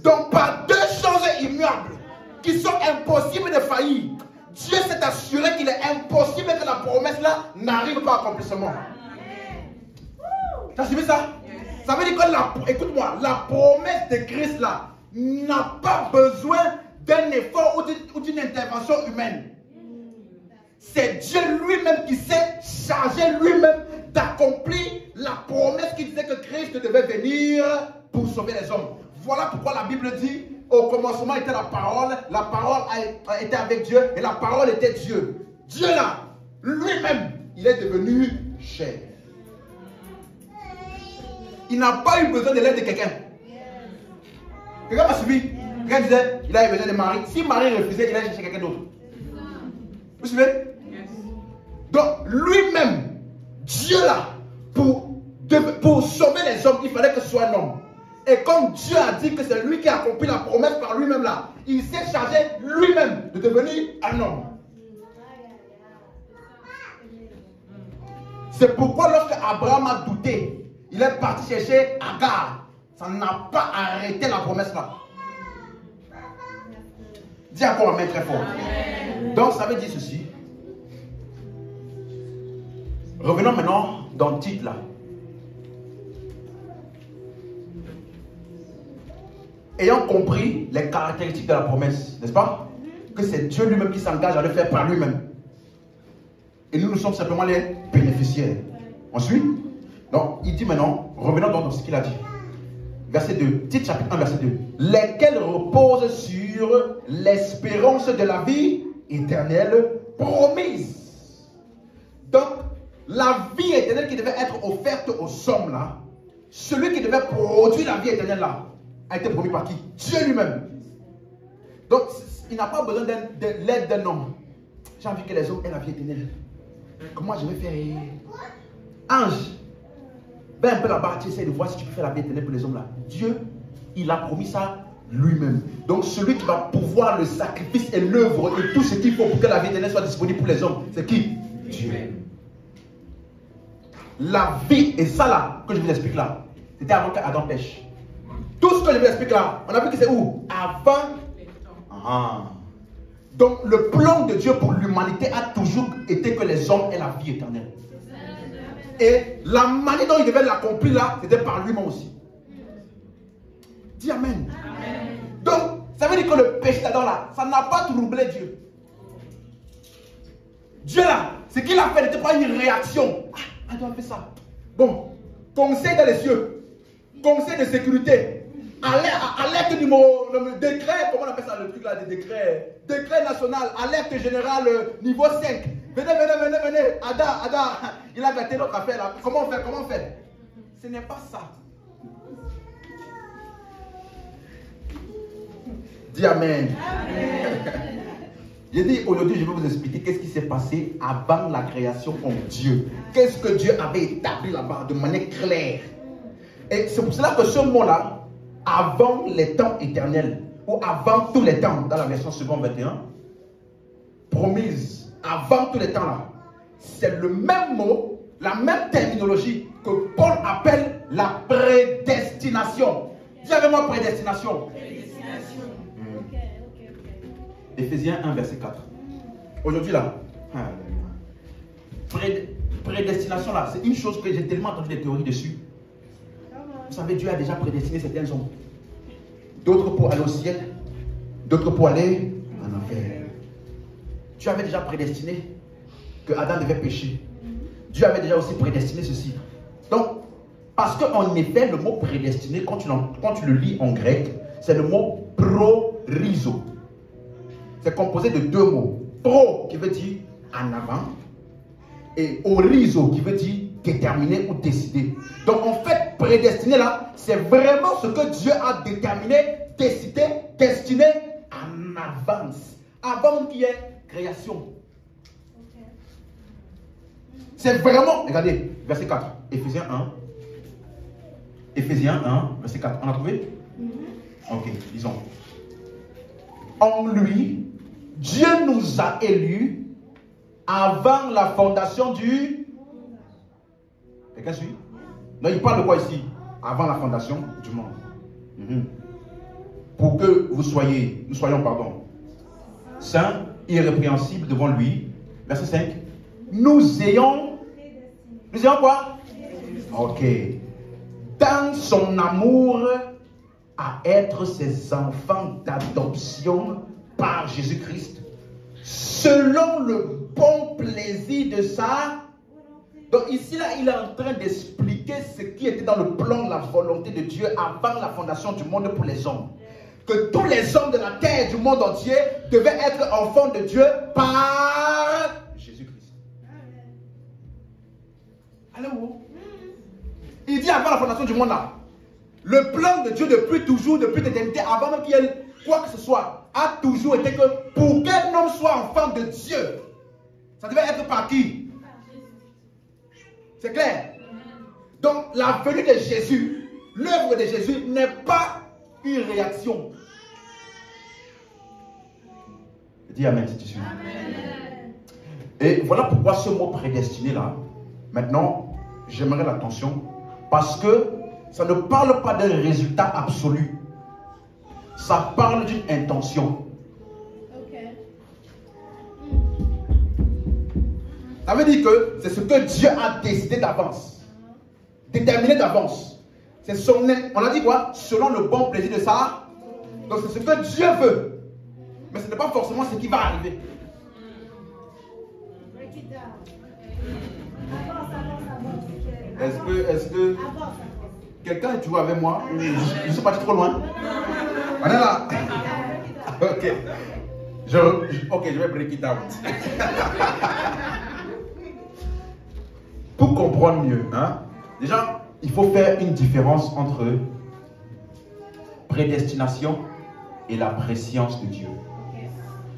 Donc par deux choses immuables qui sont impossibles de faillir, Dieu s'est assuré qu'il est impossible que la promesse là n'arrive pas à accomplissement. Tu as suivi ça? Ça veut dire que, écoute-moi, la promesse de Christ là n'a pas besoin d'un effort ou d'une intervention humaine. C'est Dieu lui-même qui s'est chargé lui-même d'accomplir la promesse qui disait que Christ devait venir pour sauver les hommes. Voilà pourquoi la Bible dit, au commencement était la parole a été avec Dieu et la parole était Dieu. Dieu là, lui-même, il est devenu chair. Il n'a pas eu besoin de l'aide de quelqu'un. Quelqu'un m'a suivi. Quelqu'un disait, il avait besoin de Marie. Si Marie refusait, il allait chercher quelqu'un d'autre. Vous suivez? Donc, lui-même, Dieu là, pour sauver les hommes, il fallait que ce soit un homme. Et comme Dieu a dit que c'est lui qui a accompli la promesse par lui-même là, il s'est chargé lui-même de devenir un homme. C'est pourquoi lorsque Abraham a douté, il est parti chercher Agar. Ça n'a pas arrêté la promesse là. Dis encore amen très fort. Donc ça veut dire ceci. Revenons maintenant dans le titre là. Ayant compris les caractéristiques de la promesse, n'est-ce pas? Que c'est Dieu lui-même qui s'engage à le faire par lui-même. Et nous sommes simplement les bénéficiaires. On suit? Donc, il dit maintenant, revenons dans ce qu'il a dit. Verset 2, titre chapitre 1, verset 2. Lesquels reposent sur l'espérance de la vie éternelle promise. Donc, la vie éternelle qui devait être offerte aux hommes là, celui qui devait produire la vie éternelle là, a été promis par qui? Dieu lui-même. Donc, il n'a pas besoin de l'aide d'un homme. J'ai envie que les hommes aient la vie éternelle. Comment je vais faire? Ange, va un peu là-bas, tu essaies de voir si tu peux faire la vie éternelle pour les hommes là. Dieu, il a promis ça lui-même. Donc, celui qui va pouvoir le sacrifice et l'œuvre et tout ce qu'il faut pour que la vie éternelle soit disponible pour les hommes, c'est qui? Dieu. la vie, et ça là, que je vous explique là, c'était avant qu'Adam pêche. Tout ce que je vous explique là, on a vu que c'est où? Avant. Ah. Donc le plan de Dieu pour l'humanité a toujours été que les hommes aient la vie éternelle. Et la manière dont il devait l'accomplir là, c'était par lui-même aussi. Dis Amen. Amen. Donc, ça veut dire que le péché d'Adam là, ça n'a pas troublé Dieu. Dieu là, ce qu'il a fait n'était pas une réaction. Ah, Adam a fait ça. Bon, conseil dans les cieux, conseil de sécurité. Alerte numéro, le décret, comment on appelle ça le truc là, des décrets, décret national, alerte générale niveau 5. Venez, Ada, il a gâté notre affaire là. Comment on fait? Ce n'est pas ça. Dis Amen. J'ai dit aujourd'hui, je vais vous expliquer qu'est-ce qui s'est passé avant la création en Dieu. Qu'est-ce que Dieu avait établi là-bas de manière claire. Et c'est pour cela que ce mot-là, avant les temps éternels, ou avant tous les temps, dans la version seconde 21, promise, avant tous les temps là, c'est le même mot, la même terminologie que Paul appelle la prédestination. Dis avec moi prédestination. Prédestination. Éphésiens 1, verset 4. Aujourd'hui là, prédestination là, c'est une chose que j'ai tellement entendu des théories dessus. Vous savez, Dieu a déjà prédestiné certains hommes. D'autres pour aller au ciel, d'autres pour aller en enfer. Dieu avait déjà prédestiné que Adam devait pécher. Dieu avait déjà aussi prédestiné ceci. Donc, parce qu'en effet, le mot prédestiné, quand tu le lis en grec, c'est le mot prorizo. C'est composé de deux mots. Pro qui veut dire en avant et orizo qui veut dire déterminer ou décider. Donc en fait, prédestiné là, c'est vraiment ce que Dieu a déterminé, décidé, destiné en avance. Avant qu'il y ait création. C'est vraiment, regardez, verset 4, Éphésiens 1. Éphésiens 1, verset 4. On a trouvé? Ok, disons. En lui, Dieu nous a élus avant la fondation du... Quelqu'un suit? Non, il parle de quoi ici? Avant la fondation du monde. Pour que nous soyons, saints, irrépréhensibles devant lui. Verset 5. Nous ayons quoi? Ok. Dans son amour à être ses enfants d'adoption par Jésus-Christ, selon le bon plaisir de sa... Donc ici, là, il est en train d'expliquer ce qui était dans le plan de la volonté de Dieu avant la fondation du monde pour les hommes. Que tous les hommes de la terre, du monde entier, devaient être enfants de Dieu par Jésus-Christ. Allô? Il dit avant la fondation du monde là. Le plan de Dieu depuis toujours, depuis l'éternité, avant même qu'il y ait quoi que ce soit, a toujours été que pour qu'un homme soit enfant de Dieu, ça devait être par qui? C'est clair? Donc la venue de Jésus, l'œuvre de Jésus n'est pas une réaction. Dis Amen si tu suis. Et voilà pourquoi ce mot prédestiné là, maintenant, j'aimerais l'attention, parce que ça ne parle pas d'un résultat absolu. Ça parle d'une intention. Ça veut dire que c'est ce que Dieu a décidé d'avance. Déterminé d'avance. C'est son... On a dit quoi? Selon le bon plaisir de ça. Donc c'est ce que Dieu veut. Mais ce n'est pas forcément ce qui va arriver. Est-ce que quelqu'un est toujours avec moi? Je suis parti trop loin. On est là. Ok. Je vais break it out. Pour comprendre mieux, hein, déjà, il faut faire une différence entre prédestination et la préscience de Dieu.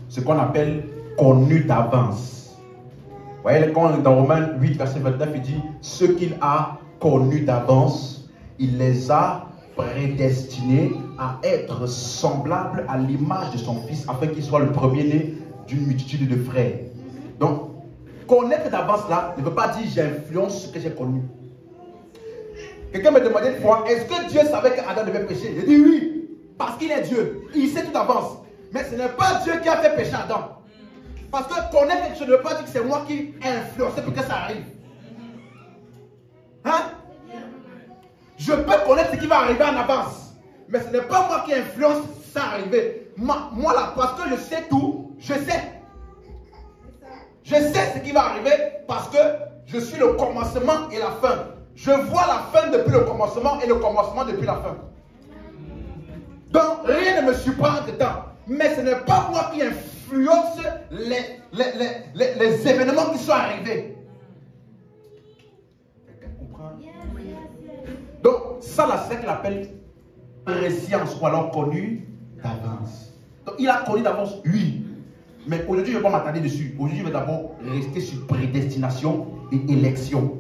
Ce qu'on appelle connu d'avance. Vous voyez, quand dans Romains 8, verset 29, il dit ce qu'il a connu d'avance, il les a prédestinés à être semblables à l'image de son Fils, afin qu'il soit le premier-né d'une multitude de frères. Donc, connaître d'avance là ne veut pas dire j'influence ce que j'ai connu. Quelqu'un me demandait une fois, est-ce que Dieu savait qu'Adam devait pécher? J'ai dit oui, parce qu'il est Dieu. Il sait tout d'avance. Mais ce n'est pas Dieu qui a fait pécher Adam. Parce que connaître quelque chose ne veut pas dire que c'est moi qui ai influencé pour que ça arrive. Hein? Je peux connaître ce qui va arriver en avance. Mais ce n'est pas moi qui influence ça arriver. Moi là, parce que je sais tout, je sais. Je sais ce qui va arriver parce que je suis le commencement et la fin. Je vois la fin depuis le commencement et le commencement depuis la fin. Donc rien ne me surprend entre temps. Mais ce n'est pas moi qui influence les événements qui sont arrivés. Quelqu'un comprend? Donc ça là, c'est ce qu'il appelle préscience ou alors connu d'avance. Donc il a connu d'avance, oui. Mais aujourd'hui, je ne vais pas m'attarder dessus. Aujourd'hui, je vais d'abord rester sur prédestination et élection.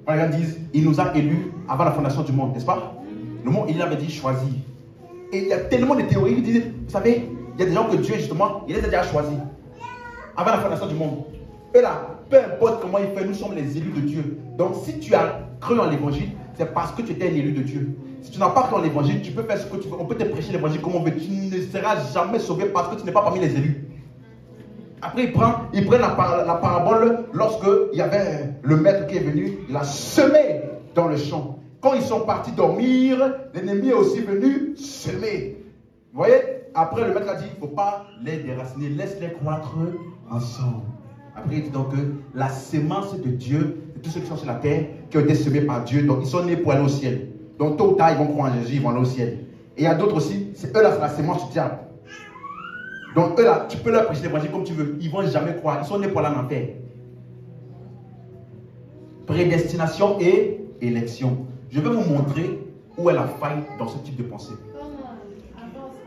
Les gens disent, il nous a élus avant la fondation du monde, n'est-ce pas? Le mot, il avait dit choisir. Et il y a tellement de théories qui disent, vous savez, il y a des gens que Dieu, justement, il les a déjà choisis. Avant la fondation du monde. Et là, peu importe comment il fait, nous sommes les élus de Dieu. Donc, si tu as cru en l'évangile, c'est parce que tu étais un élu de Dieu. Si tu n'as pas cru en l'évangile, tu peux faire ce que tu veux. On peut te prêcher l'évangile comme on veut. Tu ne seras jamais sauvé parce que tu n'es pas parmi les élus. Après, il prend la parabole lorsque il y avait le maître qui est venu. Il a semé dans le champ. Quand ils sont partis dormir, l'ennemi est aussi venu semer. Vous voyez? Après, le maître a dit, il ne faut pas les déraciner. Laisse-les croître ensemble. Après, il dit donc que la sémence de Dieu, de tous ceux qui sont sur la terre, qui ont été semés par Dieu, donc ils sont nés pour aller au ciel. Donc tôt ou tard, ils vont croire en Jésus, ils vont aller au ciel. Et il y a d'autres aussi, c'est eux là, c'est la sémence du diable. Donc eux là, tu peux leur prêcher l'évangile comme tu veux, ils ne vont jamais croire, ils sont nés pour aller en enfer. Prédestination et élection. Je vais vous montrer où est la faille dans ce type de pensée.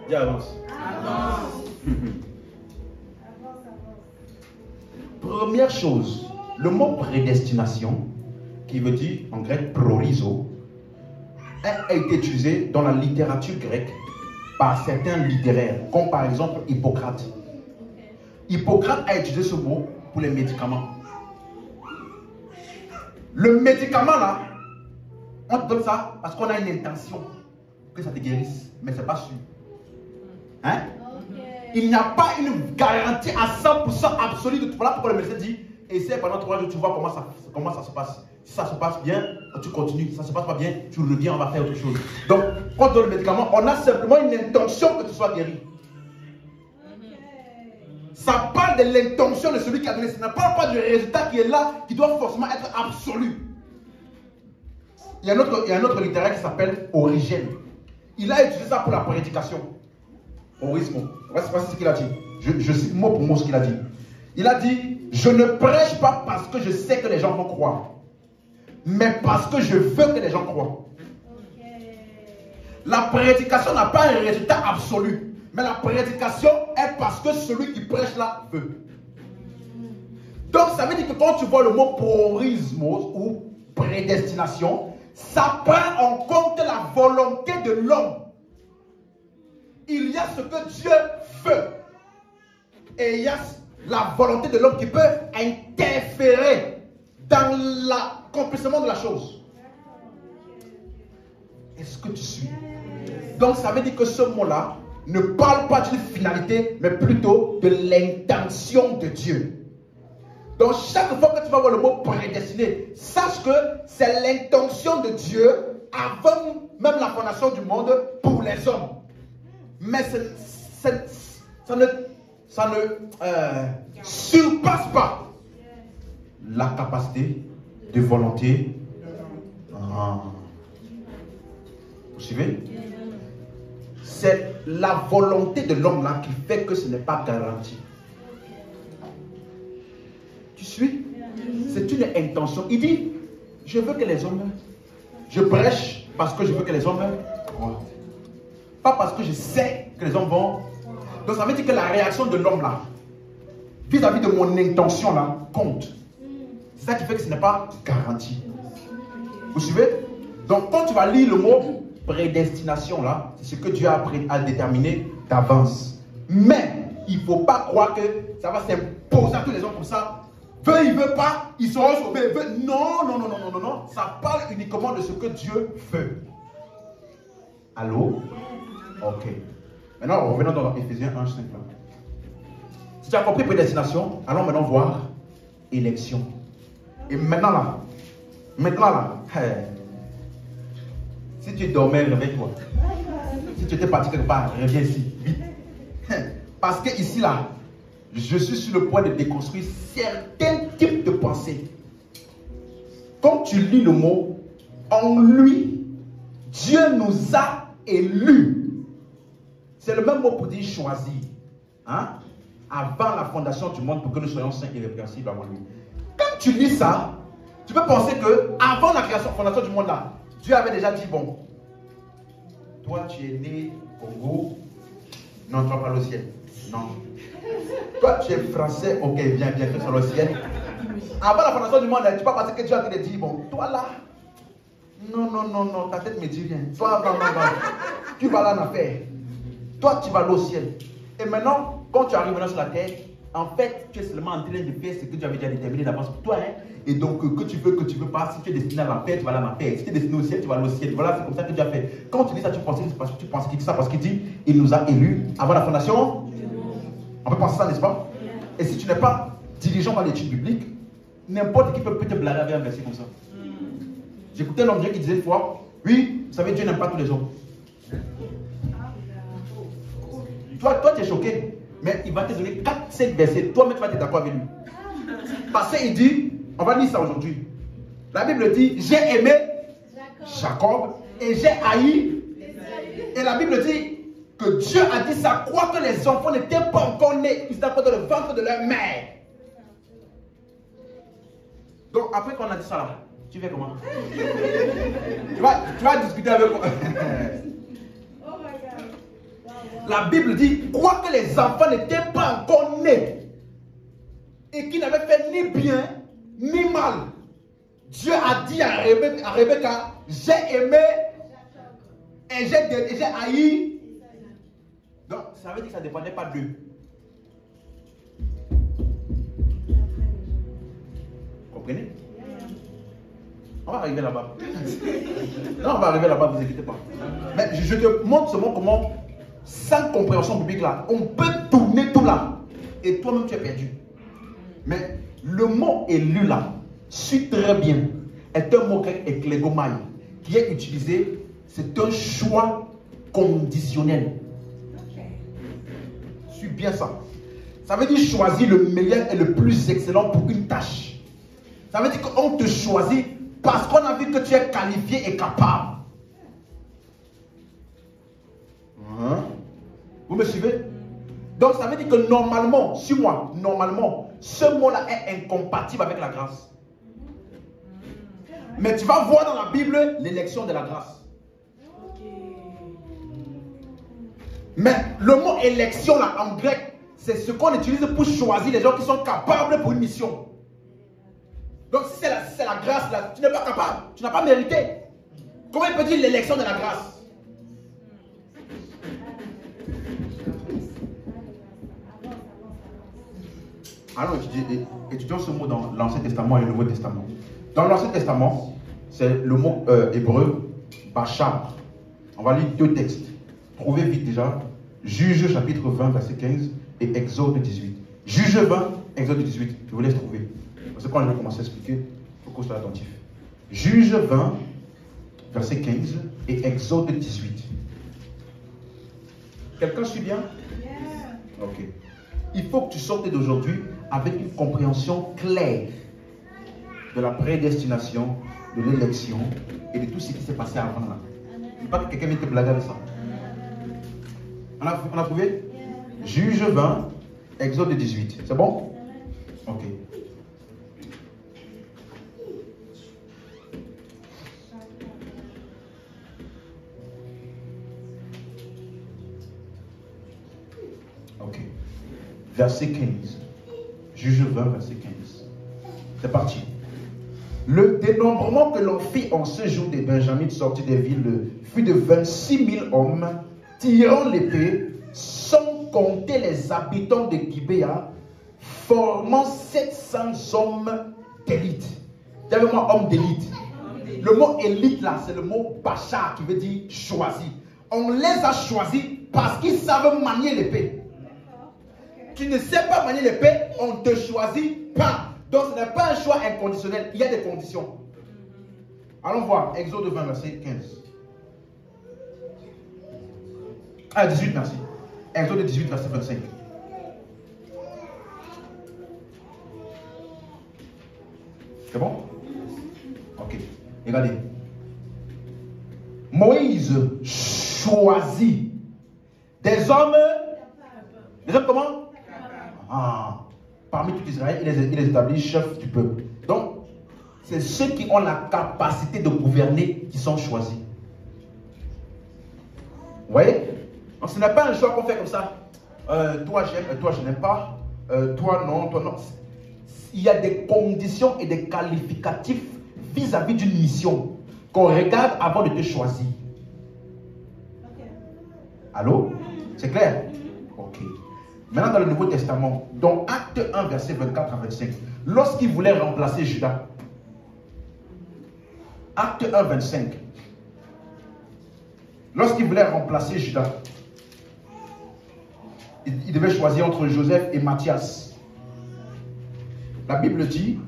Dis avance. Avance. Première chose, le mot prédestination, qui veut dire en grec prorizo, a été utilisé dans la littérature grecque par certains littéraires, comme par exemple Hippocrate. Hippocrate a utilisé ce mot pour les médicaments. Le médicament là, on te donne ça parce qu'on a une intention que ça te guérisse, mais ce n'est pas sûr. Hein? Il n'y a pas une garantie à 100% absolue de tout. Voilà pourquoi le médecin dit, essaie pendant 3 jours, tu vois comment ça se passe. Si ça se passe bien, tu continues. Si ça ne se passe pas bien, tu reviens, on va faire autre chose. Donc, quand on donne le médicament, on a simplement une intention que tu sois guéri. Ça parle de l'intention de celui qui a donné. Ça ne parle pas du résultat qui est là, qui doit forcément être absolu. Il y a un autre littéraire qui s'appelle Origène. Il a utilisé ça pour la prédication. Orismo. Voici ce qu'il a dit. Je cite mot pour mot ce qu'il a dit. Il a dit, je ne prêche pas parce que je sais que les gens vont croire, mais parce que je veux que les gens croient. La prédication n'a pas un résultat absolu, mais la prédication est parce que celui qui prêche là veut. Donc ça veut dire que quand tu vois le mot prorismos ou prédestination, ça prend en compte la volonté de l'homme. Il y a ce que Dieu veut. Et il y a la volonté de l'homme qui peut interférer dans l'accomplissement de la chose. Est-ce que tu suis? Donc ça veut dire que ce mot-là ne parle pas d'une finalité, mais plutôt de l'intention de Dieu. Donc chaque fois que tu vas voir le mot prédestiné, sache que c'est l'intention de Dieu avant même la fondation du monde pour les hommes. Mais ça ne surpasse pas la capacité de volonté. Vous suivez? C'est la volonté de l'homme là qui fait que ce n'est pas garanti. Tu suis? C'est une intention. Il dit, je veux que les hommes, je prêche parce que je veux que les hommes croient. Pas parce que je sais que les hommes vont. Donc ça veut dire que la réaction de l'homme là, vis-à-vis de mon intention là, compte. C'est ça qui fait que ce n'est pas garanti. Vous suivez? Donc quand tu vas lire le mot prédestination là, c'est ce que Dieu a déterminé d'avance. Mais il ne faut pas croire que ça va s'imposer à tous les hommes comme ça. Veut, il ne veut pas, ils seront sauvés. Veut. Non, non, non, non, non, non, non. Ça parle uniquement de ce que Dieu veut. Allô? Ok. Maintenant, revenons dans Éphésiens 1, 5. Si tu as compris prédestination, allons maintenant voir élection. Et maintenant là, si tu dormais, réveille-toi. Si tu étais parti quelque part, reviens ici, vite. Parce que ici là, je suis sur le point de déconstruire certains types de pensées. Quand tu lis le mot, en lui, Dieu nous a élus. C'est le même mot pour dire choisir. Hein? Avant la fondation du monde pour que nous soyons saints et irrépréhensibles avant lui. Quand tu lis ça, tu peux penser que avant la fondation du monde là, Dieu avait déjà dit bon, toi tu es né au Congo, non tu vas pas au ciel. Non. Toi tu es français, ok viens tu sur le ciel. Avant la fondation du monde, tu peux pas penser que Dieu a dit bon, toi là, non, ta tête me dit rien. Toi non, tu vas là en affaire. Toi tu vas aller au ciel. Et maintenant, quand tu arrives sur la terre, en fait, tu es seulement en train de faire ce que tu avais déjà déterminé d'avance pour toi. Hein? Et donc, que tu veux pas, si tu es destiné à l'enfer, tu vas aller en enfer. Si tu es destiné au ciel, tu vas aller au ciel. Voilà, c'est comme ça que tu as fait. Quand tu dis ça, tu penses qu'il dit ça parce qu'il dit, il nous a élus avant la fondation. On peut penser ça, n'est-ce pas? Et si tu n'es pas dirigeant dans l'étude biblique, n'importe qui peut te blaguer avec un verset comme ça. J'écoutais un homme qui disait une fois, oui, vous savez, Dieu n'aime pas tous les hommes. Toi, tu es choqué. Mais il va te donner 4-5 versets. Toi-même, tu vas être d'accord avec lui. Parce qu'il dit, on va lire ça aujourd'hui. La Bible dit, j'ai aimé Jacob et j'ai haï. Et la Bible dit que Dieu a dit ça, quoique les enfants n'étaient pas encore nés. Ils étaient encore dans le ventre de leur mère. Donc, après qu'on a dit ça là, tu fais comment? tu vas discuter avec moi. La Bible dit, quoique les enfants n'étaient pas encore nés et qu'ils n'avaient fait ni bien ni mal, Dieu a dit à Rebecca, j'ai aimé et j'ai haï. Donc, ça veut dire que ça ne dépendait pas d'eux. Comprenez? On va arriver là-bas. Non, on va arriver là-bas, ne vous inquiétez pas. Mais je te montre seulement comment, sans compréhension biblique là, on peut tourner tout là. Et toi-même tu es perdu. Mais le mot élu là, suis très bien, est un mot grec eklegomai, qui est utilisé, c'est un choix conditionnel. Suis bien ça. Ça veut dire choisir le meilleur et le plus excellent pour une tâche. Ça veut dire qu'on te choisit parce qu'on a vu que tu es qualifié et capable. Hein? Vous me suivez? Donc ça veut dire que normalement, suis-moi, normalement, ce mot-là est incompatible avec la grâce. Mais tu vas voir dans la Bible l'élection de la grâce. Mais le mot élection là en grec, c'est ce qu'on utilise pour choisir les gens qui sont capables pour une mission. Donc si c'est la grâce là, tu n'es pas capable, tu n'as pas mérité. Comment il peut dire l'élection de la grâce? Allons étudions ce mot dans l'Ancien Testament et le Nouveau Testament. Dans l'Ancien Testament, c'est le mot hébreu, bachar. On va lire deux textes. Trouvez vite déjà. Juge chapitre 20, verset 15 et Exode 18. Juge 20, Exode 18. Je vous laisse trouver. Parce que quand je vais commencer à expliquer, il faut qu'on soit attentif. Juge 20, verset 15 et Exode 18. Quelqu'un suit bien? Ok. Il faut que tu sortes d'aujourd'hui avec une compréhension claire de la prédestination, de l'élection et de tout ce qui s'est passé avant là. Il ne faut pas que quelqu'un vienne te blaguer avec ça. On a trouvé? Juge 20, Exode 18. C'est bon? Ok. Ok. Verset 15. Juge 20, verset 15. C'est parti. Le dénombrement que l'on fit en ce jour des Benjamites sortis des villes fut de 26 000 hommes, tirant l'épée, sans compter les habitants de Gibéa, formant 700 hommes d'élite. Dis-moi homme d'élite. Le mot élite là, c'est le mot bachar qui veut dire choisi. On les a choisis parce qu'ils savent manier l'épée. Tu ne sais pas manier l'épée, on ne te choisit pas. Donc ce n'est pas un choix inconditionnel, il y a des conditions. Allons voir, Exode 20, verset 15. Ah, 18, merci. Exode 18, verset 25. C'est bon? Ok. Regardez. Moïse choisit des hommes. Des hommes comment? Ah. Parmi tout Israël, il les établit chefs du peuple. Donc, c'est ceux qui ont la capacité de gouverner qui sont choisis. Vous voyez? Donc, ce n'est pas un choix qu'on fait comme ça. Toi, j'aime, toi, je n'aime pas. Toi, non, toi, non. Il y a des conditions et des qualificatifs vis-à-vis d'une mission qu'on regarde avant de te choisir. Allô? C'est clair? Ok. Maintenant, dans le Nouveau Testament, dans Acte 1, verset 24 à 25, lorsqu'il voulait remplacer Judas, Acte 1, 25, lorsqu'il voulait remplacer Judas, il devait choisir entre Joseph et Matthias. La Bible dit,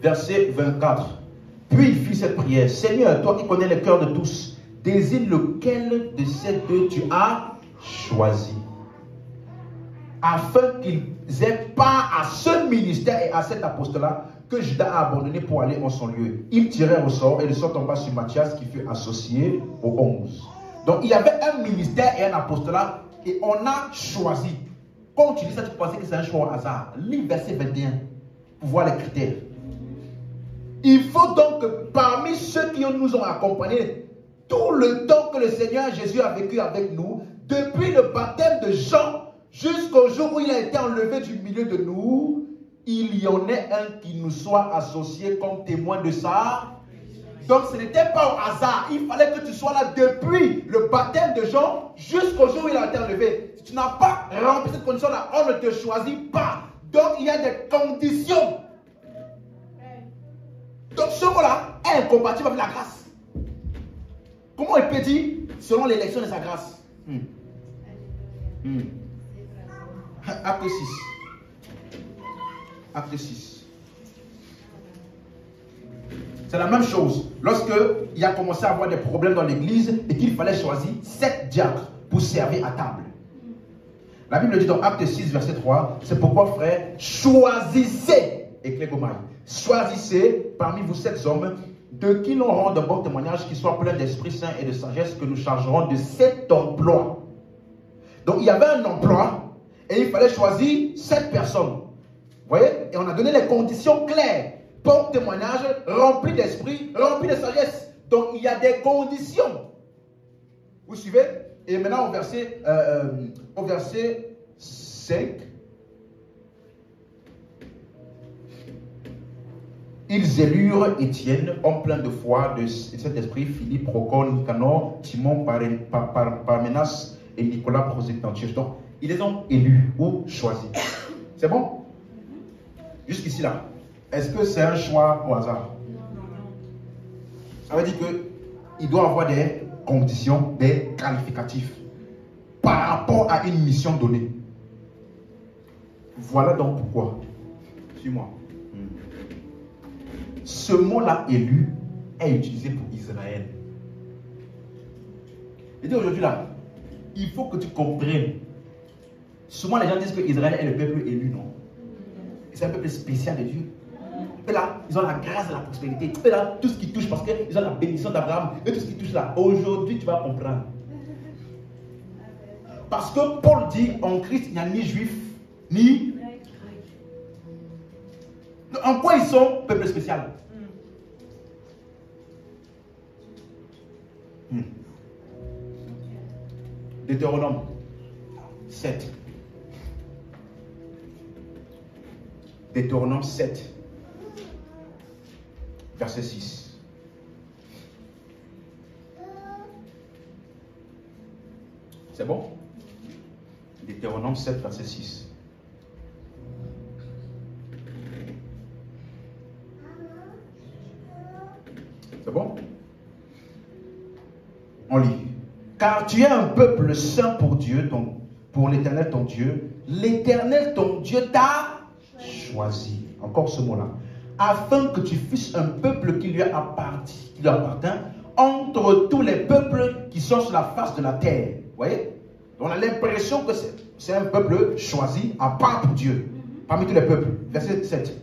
verset 24, puis il fit cette prière: Seigneur, toi qui connais le cœur de tous, désigne lequel de ces deux tu as choisi, afin qu'ils aient part à ce ministère et à cet apostolat que Judas a abandonné pour aller en son lieu. Ils tirèrent au sort et le sort tomba sur Matthias qui fut associé aux 11. Donc il y avait un ministère et un apostolat et on a choisi. Quand tu dis ça, tu pensais que c'est un choix au hasard. Lis verset 21 pour voir les critères. Il faut donc que parmi ceux qui nous ont accompagnés tout le temps que le Seigneur Jésus a vécu avec nous, depuis le baptême de Jean jusqu'au jour où il a été enlevé du milieu de nous, il y en ait un qui nous soit associé comme témoin de ça. Donc ce n'était pas au hasard. Il fallait que tu sois là depuis le baptême de Jean jusqu'au jour où il a été enlevé. Si tu n'as pas rempli cette condition-là, on ne te choisit pas. Donc il y a des conditions. Donc ce mot-là est incompatible avec la grâce. Comment il peut dire selon l'élection de sa grâce? Acte 6. Acte 6. C'est la même chose. Lorsque il a commencé à avoir des problèmes dans l'église et qu'il fallait choisir 7 diacres pour servir à table. La Bible dit dans Acte 6, verset 3, c'est pourquoi, frère, choisissez, Ecclésiomai, choisissez parmi vous 7 hommes de qui l'on rend de bons témoignages, qui soient pleins d'Esprit Saint et de sagesse, que nous chargerons de cet emploi. Donc il y avait un emploi et il fallait choisir 7 personnes. Vous voyez? Et on a donné les conditions claires. Bon témoignage, rempli d'esprit, rempli de sagesse. Donc il y a des conditions. Vous suivez? Et maintenant au verset 5. Ils élurent Étienne, homme plein de foi, de cet esprit, Philippe, Procon, Nicanor, Timon, Parménas et Nicolas, prosélyte d'Antioche. Donc ils les ont élus ou choisis. C'est bon? Jusqu'ici là. Est-ce que c'est un choix au hasard? Ça veut dire qu'il doit avoir des conditions, des qualificatifs par rapport à une mission donnée. Voilà donc pourquoi. Suis-moi. Ce mot-là, élu, est utilisé pour Israël. Et donc aujourd'hui là, il faut que tu comprennes. Souvent les gens disent que Israël est le peuple élu, non? C'est un peuple spécial de Dieu. Et là, ils ont la grâce de la prospérité. Et là, tout ce qui touche, parce qu'ils ont la bénédiction d'Abraham. Et tout ce qui touche là, aujourd'hui, tu vas comprendre. Parce que Paul dit, en Christ, il n'y a ni juif, ni... En quoi ils sont peuple spécial? Deutéronome 7. Deutéronome 7. Verset 6. C'est bon? Deutéronome 7, verset 6. C'est bon? On lit. Car tu es un peuple saint pour Dieu, pour l'Éternel ton Dieu. L'Éternel ton Dieu t'a choisi. Encore ce mot-là. Afin que tu fusses un peuple qui lui appartient entre tous les peuples qui sont sur la face de la terre. Vous voyez? On a l'impression que c'est un peuple choisi à part pour Dieu. Parmi tous les peuples. Verset 7.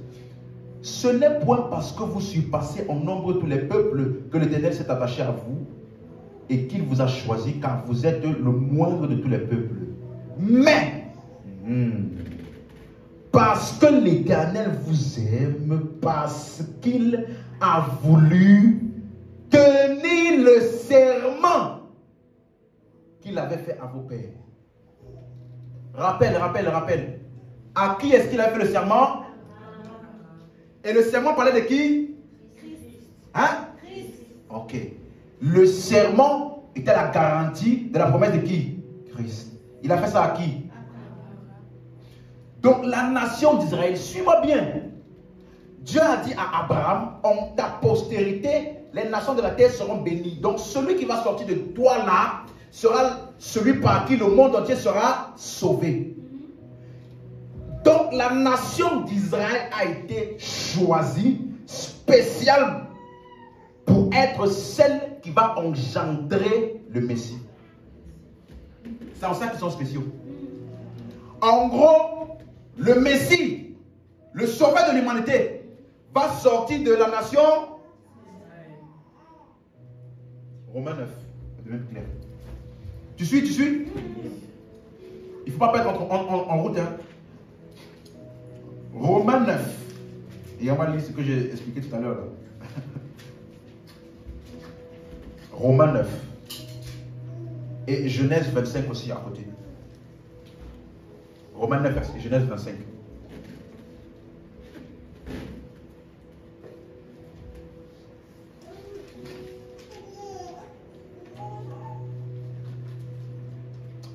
Ce n'est point parce que vous surpassez en nombre tous les peuples que l'Éternel s'est attaché à vous et qu'il vous a choisi, car vous êtes le moindre de tous les peuples. Mais, parce que l'Éternel vous aime, parce qu'il a voulu tenir le serment qu'il avait fait à vos pères. Rappelle. À qui est-ce qu'il a fait le serment? Et le serment parlait de qui? Hein? Ok. Le serment était la garantie de la promesse de qui? Christ. Il a fait ça à qui? Donc la nation d'Israël, suis-moi bien. Dieu a dit à Abraham, en ta postérité, les nations de la terre seront bénies. Donc celui qui va sortir de toi là, sera celui par qui le monde entier sera sauvé. Donc la nation d'Israël a été choisie spécialement pour être celle qui va engendrer le Messie. C'est en ça qu'ils sont spéciaux. En gros, le Messie, le sauveur de l'humanité, va sortir de la nation. Romains 9, c'est même clair. Tu suis? Il ne faut pas perdre en route. Hein. Romains 9. Et on va lire ce que j'ai expliqué tout à l'heure. Romains 9. Et Genèse 25 aussi à côté. Romains 9 et Genèse 25.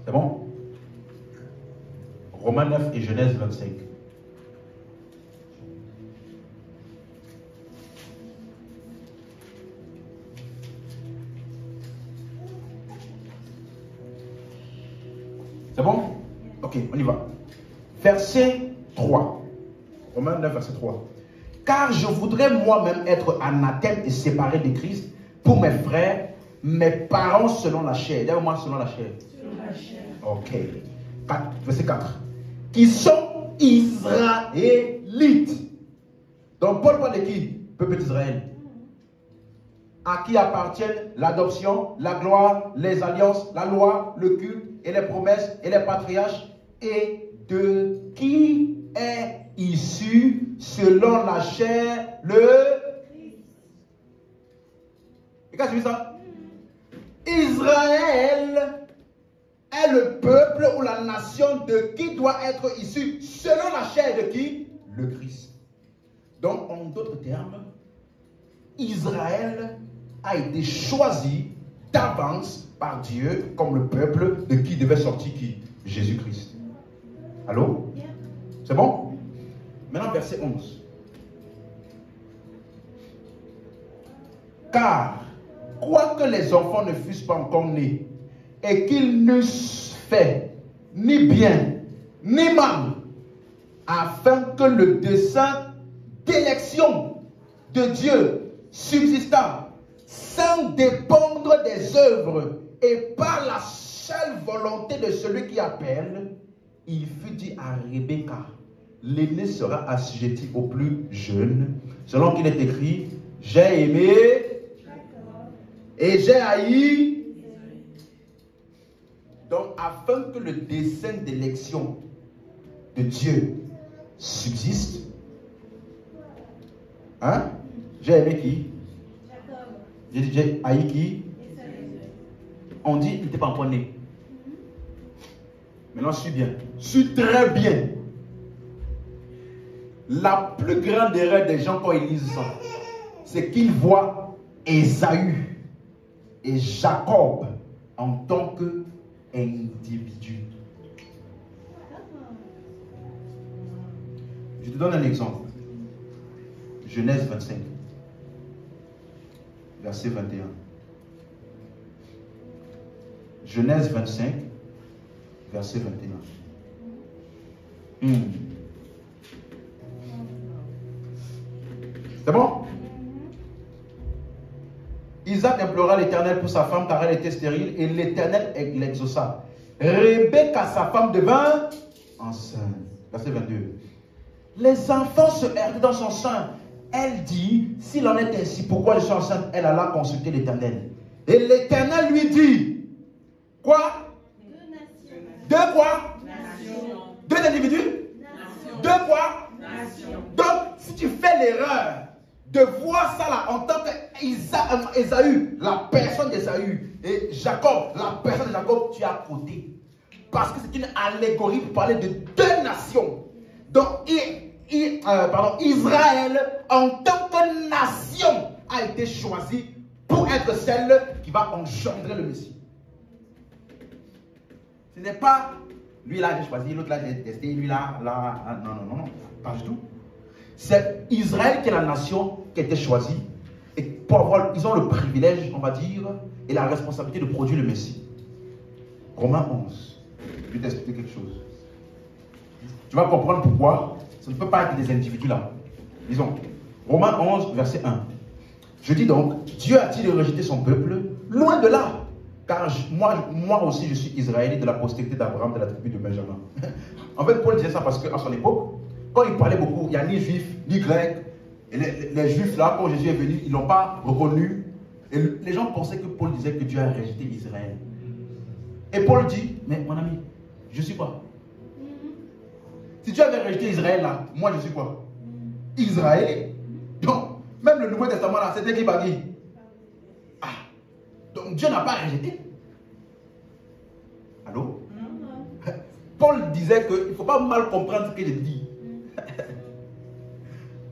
C'est bon? Romains 9 et Genèse 25. C'est bon? Ok, on y va. Verset 3. Romains 9, verset 3. Car je voudrais moi-même être anathème et séparé de Christ pour mes frères, mes parents selon la chair. D'ailleurs, selon la chair. Selon la chair. Ok. Verset 4. Qui sont israélites. Donc, Paul parle de qui? Peuple d'Israël. À qui appartiennent l'adoption, la gloire, les alliances, la loi, le culte et les promesses et les patriarches, et de qui est issu selon la chair le Christ. Et quand tu dis ça, Israël est le peuple ou la nation de qui doit être issu selon la chair de qui? Le Christ. Donc, en d'autres termes, Israël a été choisi d'avance par Dieu comme le peuple de qui devait sortir qui? Jésus-Christ. Allô? C'est bon? Maintenant, verset 11. Car, quoique les enfants ne fussent pas encore nés, et qu'ils n'eussent fait ni bien, ni mal, afin que le dessein d'élection de Dieu subsistât, sans dépendre des œuvres, et par la seule volonté de celui qui appelle, il fut dit à Rebecca, l'aîné sera assujetti au plus jeune, selon qu'il est écrit, j'ai aimé et j'ai haï. Donc, afin que le dessein d'élection de Dieu subsiste, hein? J'ai aimé qui? J'ai haï qui? On dit il n'était pas encore né. Maintenant, je suis bien. Je suis très bien. La plus grande erreur des gens quand ils lisent ça, c'est qu'ils voient Ésaü et Jacob en tant qu'individus. Je te donne un exemple. Genèse 25. verset 21. Genèse 25, verset 21. C'est bon? Isaac implora l'Éternel pour sa femme car elle était stérile et l'Éternel l'exauça. Rebecca, sa femme, devint enceinte. Verset 22. Les enfants se heurtaient dans son sein. Elle dit, s'il en est ainsi, pourquoi je suis enceinte? Elle alla consulter l'Éternel. Et l'Éternel lui dit, quoi? Deux quoi? Deux individus? Deux quoi? Donc, si tu fais l'erreur de voir ça là en tant qu'Ésaü, la personne d'Ésaü, et Jacob, la personne de Jacob, tu es à côté. Parce que c'est une allégorie pour parler de deux nations. Donc, Israël, en tant que nation, a été choisi pour être celle qui va engendrer le Messie. Ce n'est pas lui là j'ai choisi, l'autre là j'ai testé, lui là, non, pas du tout. C'est Israël qui est la nation qui a été choisie et pour avoir, ils ont le privilège, on va dire, et la responsabilité de produire le Messie. Romains 11. Je vais t'expliquer quelque chose. Tu vas comprendre pourquoi ça ne peut pas être des individus là. Disons, Romains 11, verset 1. Je dis donc, Dieu a-t-il rejeté son peuple? Loin de là. Car moi aussi je suis israélite de la postérité d'Abraham, de la tribu de Benjamin. En fait, Paul disait ça parce qu'à son époque, quand il parlait beaucoup, il n'y a ni juifs, ni grecs. Et les juifs là, quand Jésus est venu, ils ne l'ont pas reconnu. Et les gens pensaient que Paul disait que Dieu a rejeté Israël. Et Paul dit, mais mon ami, je suis quoi? Si Dieu avait rejeté Israël là, moi je suis quoi? Israël. Donc, même le Nouveau Testament là, c'était qui va dire? Ah, donc Dieu n'a pas rejeté. Allô? Paul disait qu'il ne faut pas mal comprendre ce que je dis.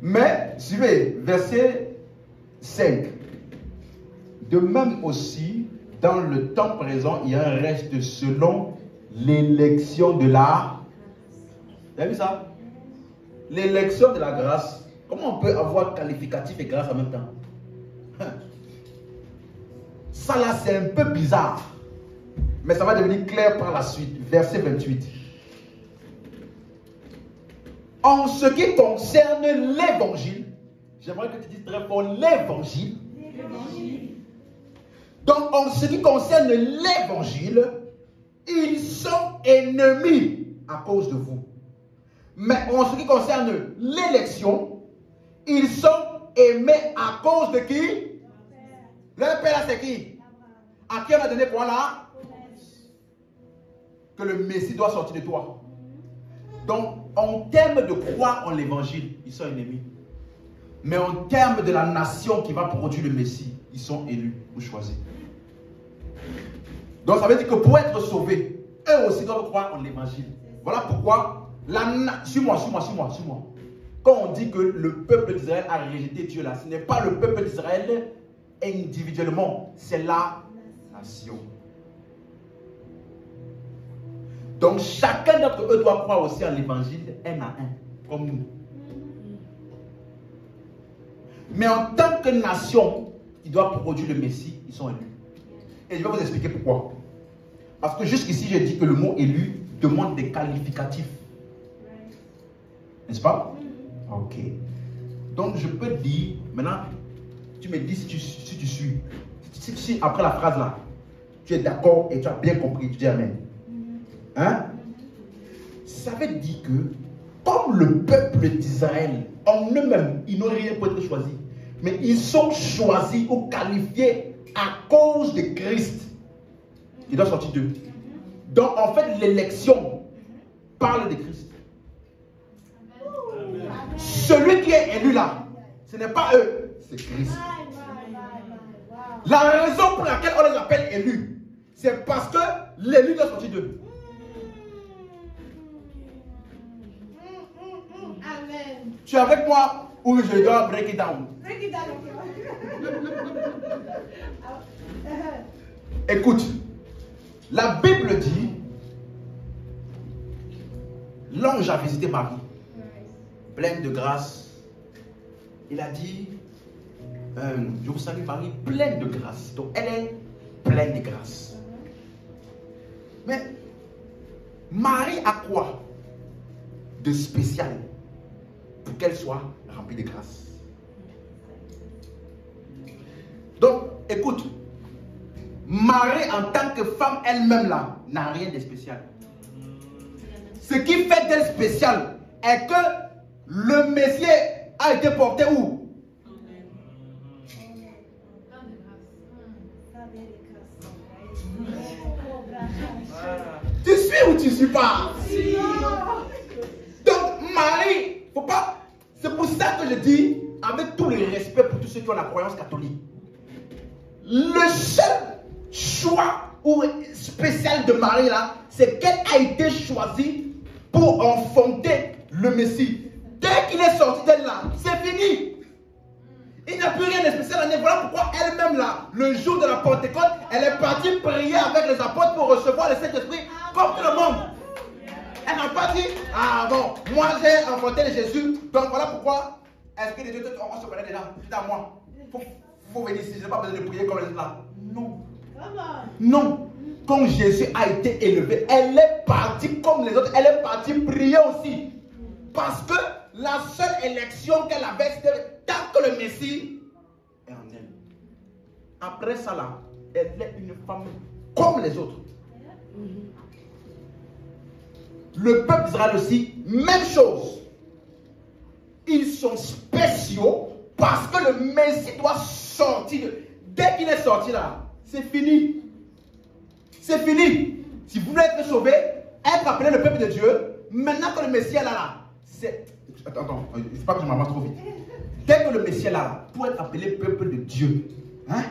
Mais, suivez, verset 5. De même aussi, dans le temps présent, il y a un reste selon l'élection de la... Vous avez vu ça? L'élection de la grâce. Comment on peut avoir qualificatif et grâce en même temps? Ça là, c'est un peu bizarre. Mais ça va devenir clair par la suite. Verset 28. En ce qui concerne l'évangile, j'aimerais que tu dises très fort l'évangile. Donc, en ce qui concerne l'évangile, ils sont ennemis à cause de vous. Mais en ce qui concerne l'élection, ils sont aimés à cause de qui? Leur père, c'est qui? À qui on a donné quoi là? Que le Messie doit sortir de toi. Donc, en termes de croire en l'évangile, ils sont ennemis. Mais en termes de la nation qui va produire le Messie, ils sont élus ou choisis. Donc, ça veut dire que pour être sauvés, eux aussi doivent croire en l'évangile. Voilà pourquoi, suis-moi. Quand on dit que le peuple d'Israël a rejeté Dieu là, ce n'est pas le peuple d'Israël individuellement, c'est la nation. Donc chacun d'entre eux doit croire aussi en l'évangile un à un, comme nous. Mais en tant que nation qui doit produire le Messie, ils sont élus. Et je vais vous expliquer pourquoi. Parce que jusqu'ici, j'ai dit que le mot élu demande des qualificatifs. N'est-ce pas? Ok. Donc je peux dire, maintenant, tu me dis si tu suis. Si après la phrase là, tu es d'accord et tu as bien compris, tu dis amen. Hein? Ça veut dire que, comme le peuple d'Israël, en eux-mêmes, ils n'ont rien pour être choisis. Mais ils sont choisis ou qualifiés à cause de Christ. Il doit sortir d'eux. Donc, en fait, l'élection parle de Christ. Celui qui est élu là, ce n'est pas eux, c'est Christ. La raison pour laquelle on les appelle élus, c'est parce que l'élu doit sortir d'eux. Amen. Tu es avec moi ou je dois break it down? Break it down. Écoute, la Bible dit, l'ange a visité Marie, pleine de grâce. Il a dit, je vous salue Marie, pleine de grâce. Donc elle est pleine de grâce. Mais Marie a quoi de spécial pour qu'elle soit remplie de grâce? Donc, écoute, Marie en tant que femme elle-même là, n'a rien de spécial. Ce qui fait d'elle spéciale est que le Messie a été porté où? Tu suis ou tu ne suis pas? Donc Marie, faut pas. C'est pour ça que je dis, avec tout le respect pour tous ceux qui ont la croyance catholique, le seul choix ou spécial de Marie là, c'est qu'elle a été choisie pour enfanter le Messie. Dès qu'il est sorti d'elle là, c'est fini. Il n'y a plus rien de spécial en elle. Voilà pourquoi elle-même là, le jour de la Pentecôte, elle est partie prier avec les apôtres pour recevoir le Saint-Esprit comme tout le monde. Elle n'a pas dit, ah bon, moi j'ai enfanté Jésus, donc voilà pourquoi Esprit de Dieu, on se connaît déjà, c'est à moi. Faut venir ici, je n'ai pas besoin de prier comme les autres là. Non. Non. Quand Jésus a été élevé, elle est partie comme les autres, elle est partie prier aussi. Parce que la seule élection qu'elle avait, c'était tant que le Messie est en elle. Après ça là, elle est une femme comme les autres. Le peuple d'Israël aussi, même chose. Ils sont spéciaux parce que le Messie doit sortir. Dès qu'il est sorti là, c'est fini. C'est fini. Si vous voulez être sauvé, être appelé le peuple de Dieu, maintenant que le Messie est là, c'est... Attends, il ne faut pas que je m'avance trop vite. Dès que le Messie est là, pour être appelé peuple de Dieu, hein,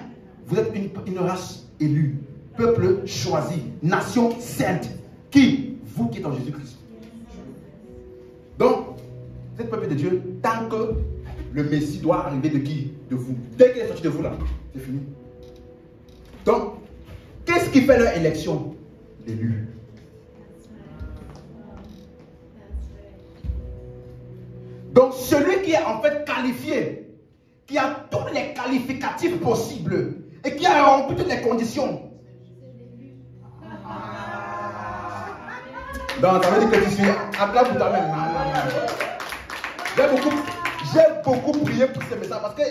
vous êtes une race élue, peuple choisi, nation sainte. Qui? Vous qui êtes en Jésus-Christ. Donc, vous êtes peuple de Dieu tant que le Messie doit arriver de qui? De vous. Dès qu'il est sorti de vous là, c'est fini. Donc, qu'est-ce qui fait leur élection? L'élu. Donc, celui qui est en fait qualifié, qui a tous les qualificatifs possibles et qui a rempli toutes les conditions. Donc, ça veut dire que tu suis. Acclame pour toi-même. J'ai beaucoup prié pour ce message parce que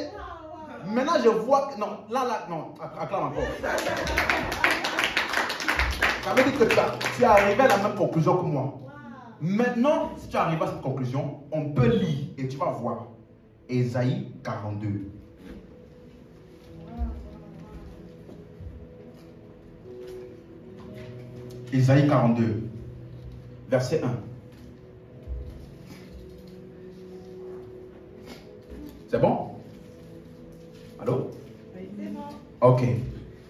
maintenant je vois que. Non, non, acclame encore. Ça veut dire que tu es arrivé à la même conclusion que moi. Maintenant, si tu arrives à cette conclusion, on peut lire et tu vas voir. Ésaïe 42. Ésaïe 42. Verset 1. C'est bon? Allô? Oui, c'est bon. Ok.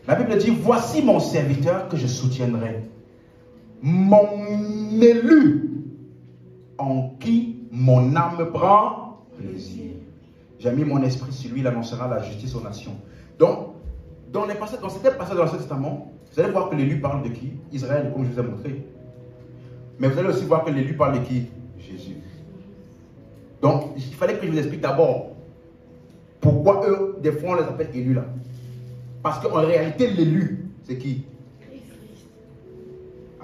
La Bible dit, voici mon serviteur que je soutiendrai. Mon élu en qui mon âme prend plaisir. J'ai mis mon esprit sur lui, il annoncera la justice aux nations. Donc, dans certains passages de l'Ancien Testament, vous allez voir que l'élu parle de qui? Israël, comme je vous ai montré. Mais vous allez aussi voir que l'élu parle de qui? Jésus. Donc, il fallait que je vous explique d'abord pourquoi eux, des fois, on les appelle élus là. Parce qu'en réalité, l'élu, c'est qui?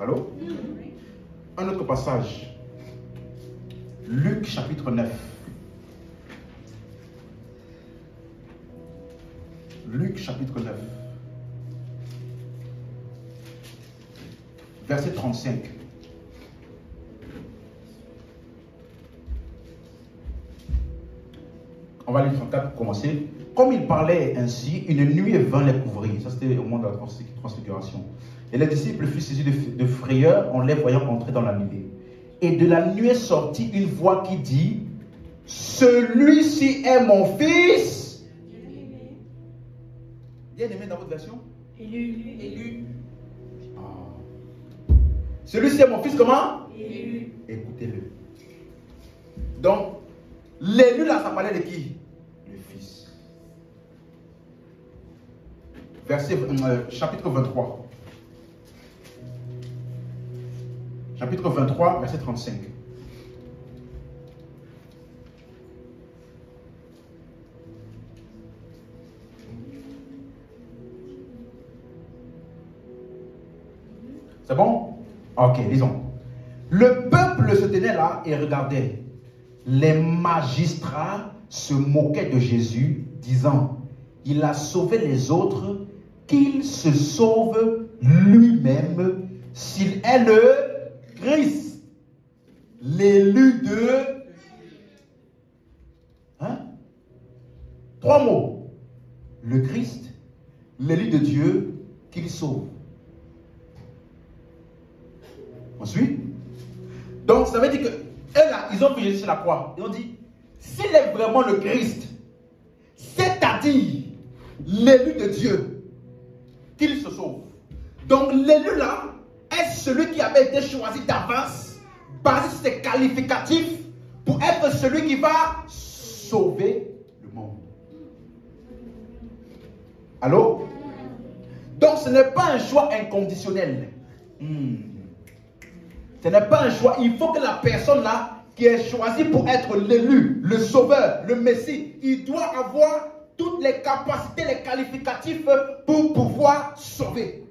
Allô? Un autre passage. Luc chapitre 9. Luc chapitre 9. Verset 35. On va lire 34 pour commencer. Comme il parlait ainsi, une nuée vint les couvrir. Ça, c'était au moment de la transfiguration. Et les disciples furent saisis de frayeur en les voyant entrer dans la nuée. Et de la nuée sortit une voix qui dit, celui-ci est mon fils. Bien aimé dans votre version? Élu. Ah. Celui-ci est mon fils comment? Élu. Écoutez-le. Donc, l'élu là, ça parlait de qui? Le fils. Chapitre 23. Chapitre 23, verset 35. C'est bon? Ok, lisons. Le peuple se tenait là et regardait. Les magistrats se moquaient de Jésus, disant, il a sauvé les autres, qu'il se sauve lui-même s'il est le Christ, l'élu de... Hein? 3 mots. Le Christ, l'élu de Dieu, qu'il sauve. Ensuite, donc ça veut dire que eux là, ils ont vu Jésus sur la croix. Ils ont dit, s'il est vraiment le Christ, c'est-à-dire l'élu de Dieu, qu'il se sauve. Donc l'élu là est celui qui avait été choisi d'avance, basé sur ses qualificatifs, pour être celui qui va sauver le monde. Allô? Donc ce n'est pas un choix inconditionnel. Ce n'est pas un choix. Il faut que la personne là qui est choisie pour être l'élu, le sauveur, le Messie, il doit avoir toutes les capacités, les qualificatifs pour pouvoir sauver.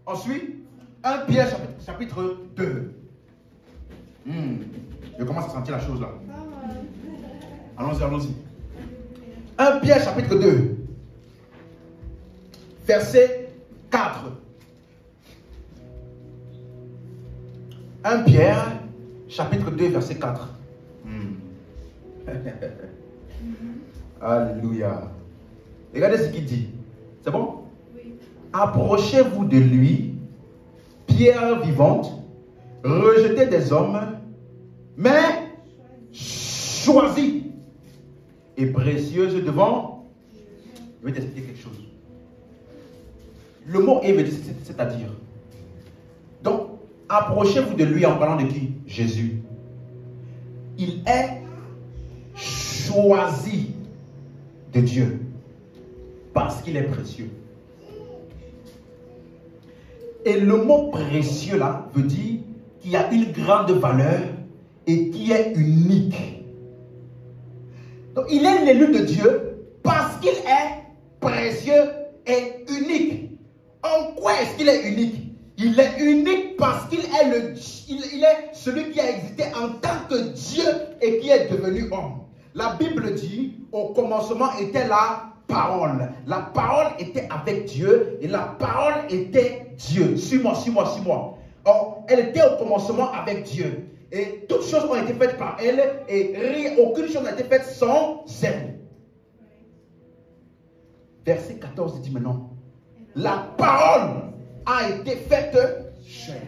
Ensuite, 1 Pierre chapitre 2. Je commence à sentir la chose là. Allons-y, allons-y. 1 Pierre chapitre 2. Verset 4. 1 Pierre, chapitre 2, verset 4. Alléluia. Regardez ce qu'il dit. C'est bon? Oui. Approchez-vous de lui, pierre vivante, rejetée des hommes, mais choisie et précieuse devant. Je vais t'expliquer quelque chose. Le mot est, c'est-à-dire. Donc, approchez-vous de lui en parlant de qui? Jésus. Il est choisi de Dieu parce qu'il est précieux. Et le mot précieux là veut dire qu'il a une grande valeur et qui est unique. Donc il est l'élu de Dieu parce qu'il est précieux et unique. En quoi est-ce qu'il est unique? Il est unique parce qu'il est, il est celui qui a existé en tant que Dieu et qui est devenu homme. La Bible dit, au commencement était la parole. La parole était avec Dieu et la parole était Dieu. Suis-moi, suis-moi, suis-moi. Or, elle était au commencement avec Dieu. Et toutes choses ont été faites par elle et aucune chose n'a été faite sans elle. Verset 14 dit maintenant, la parole a été faite chair.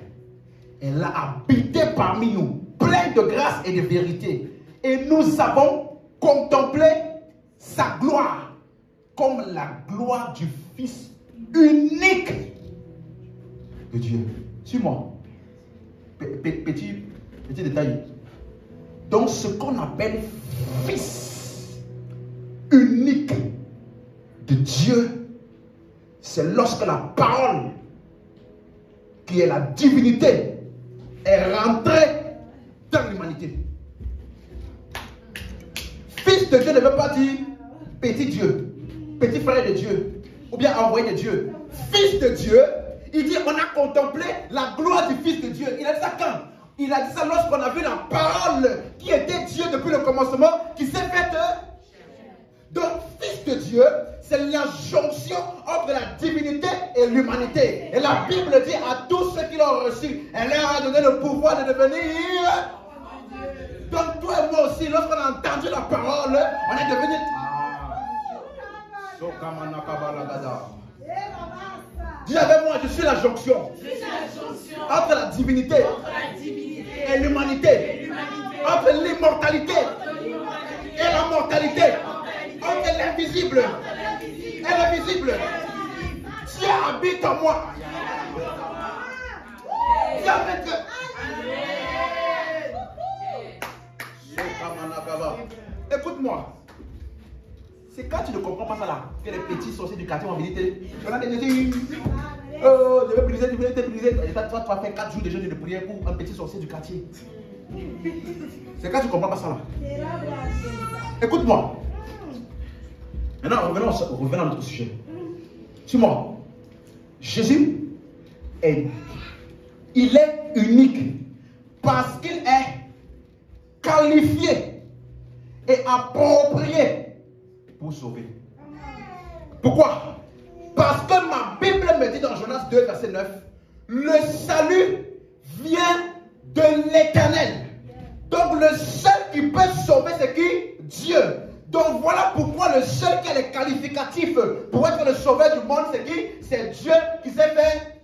Elle a habité parmi nous, pleine de grâce et de vérité. Et nous avons contemplé sa gloire, comme la gloire du Fils unique de Dieu. Suis-moi. Petit détail. Donc ce qu'on appelle Fils unique de Dieu, c'est lorsque la parole, qui est la divinité, est rentrée dans l'humanité. Fils de Dieu ne veut pas dire petit Dieu, petit frère de Dieu, ou bien envoyé de Dieu. Fils de Dieu, il dit on a contemplé la gloire du Fils de Dieu. Il a dit ça quand? Il a dit ça lorsqu'on a vu la parole qui était Dieu depuis le commencement, qui s'est faite. Donc, Fils de Dieu, c'est la jonction entre la divinité et l'humanité. Et la Bible dit à tous ceux qui l'ont reçu, elle leur a donné le pouvoir de devenir. Donc, toi et moi aussi, lorsqu'on a entendu la parole, on est devenu. Dis avec moi, je suis la jonction entre la divinité et l'humanité, entre l'immortalité et la mortalité, entre l'invisible et le visible. Dieu habite en moi. Dieu habite. Écoute-moi. C'est quand tu ne comprends pas ça là, que les petits sorciers du quartier vont venir te... Oh, je vais briser, je vais te briser. Toi, tu vas faire 4 jours de jeûne de prière pour un petit sorcier du quartier. C'est quand tu ne comprends pas ça là. Écoute-moi. Maintenant, revenons à notre sujet. Suis-moi. Jésus il est unique parce qu'il est qualifié et approprié pour sauver. Pourquoi? Parce que ma Bible me dit dans Jonas 2, verset 9, le salut vient de l'Éternel. Donc le seul qui peut sauver, c'est qui? Dieu. Donc voilà pourquoi le seul qui a les qualificatifs pour être le sauveur du monde, c'est qui? C'est Dieu qui s'est fait.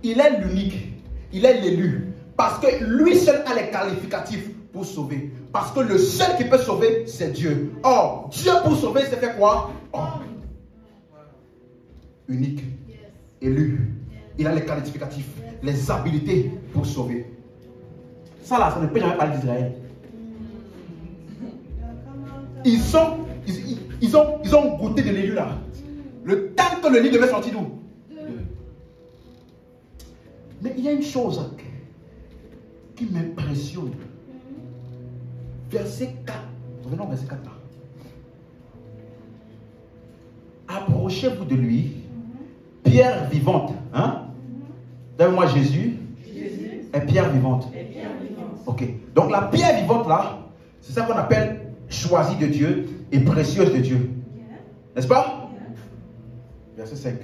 Il est l'unique, il est l'élu. Parce que lui seul a les qualificatifs pour sauver. Parce que le seul qui peut sauver, c'est Dieu. Or, Dieu pour sauver, c'est fait quoi? Homme. Unique, élu. Il a les qualificatifs, les habilités pour sauver. Ça là, ça ne peut jamais parler d'Israël. Ils ont goûté de l'élu là. Le temps que le lit devait sortir d'où? Mais il y a une chose qui m'impressionne. Verset 4. Revenons au verset 4 là. Approchez-vous de lui, pierre vivante. Hein? Donne-moi Jésus est pierre vivante. Ok. Donc la pierre vivante là, c'est ça qu'on appelle choisie de Dieu et précieuse de Dieu. N'est-ce pas? Verset 5.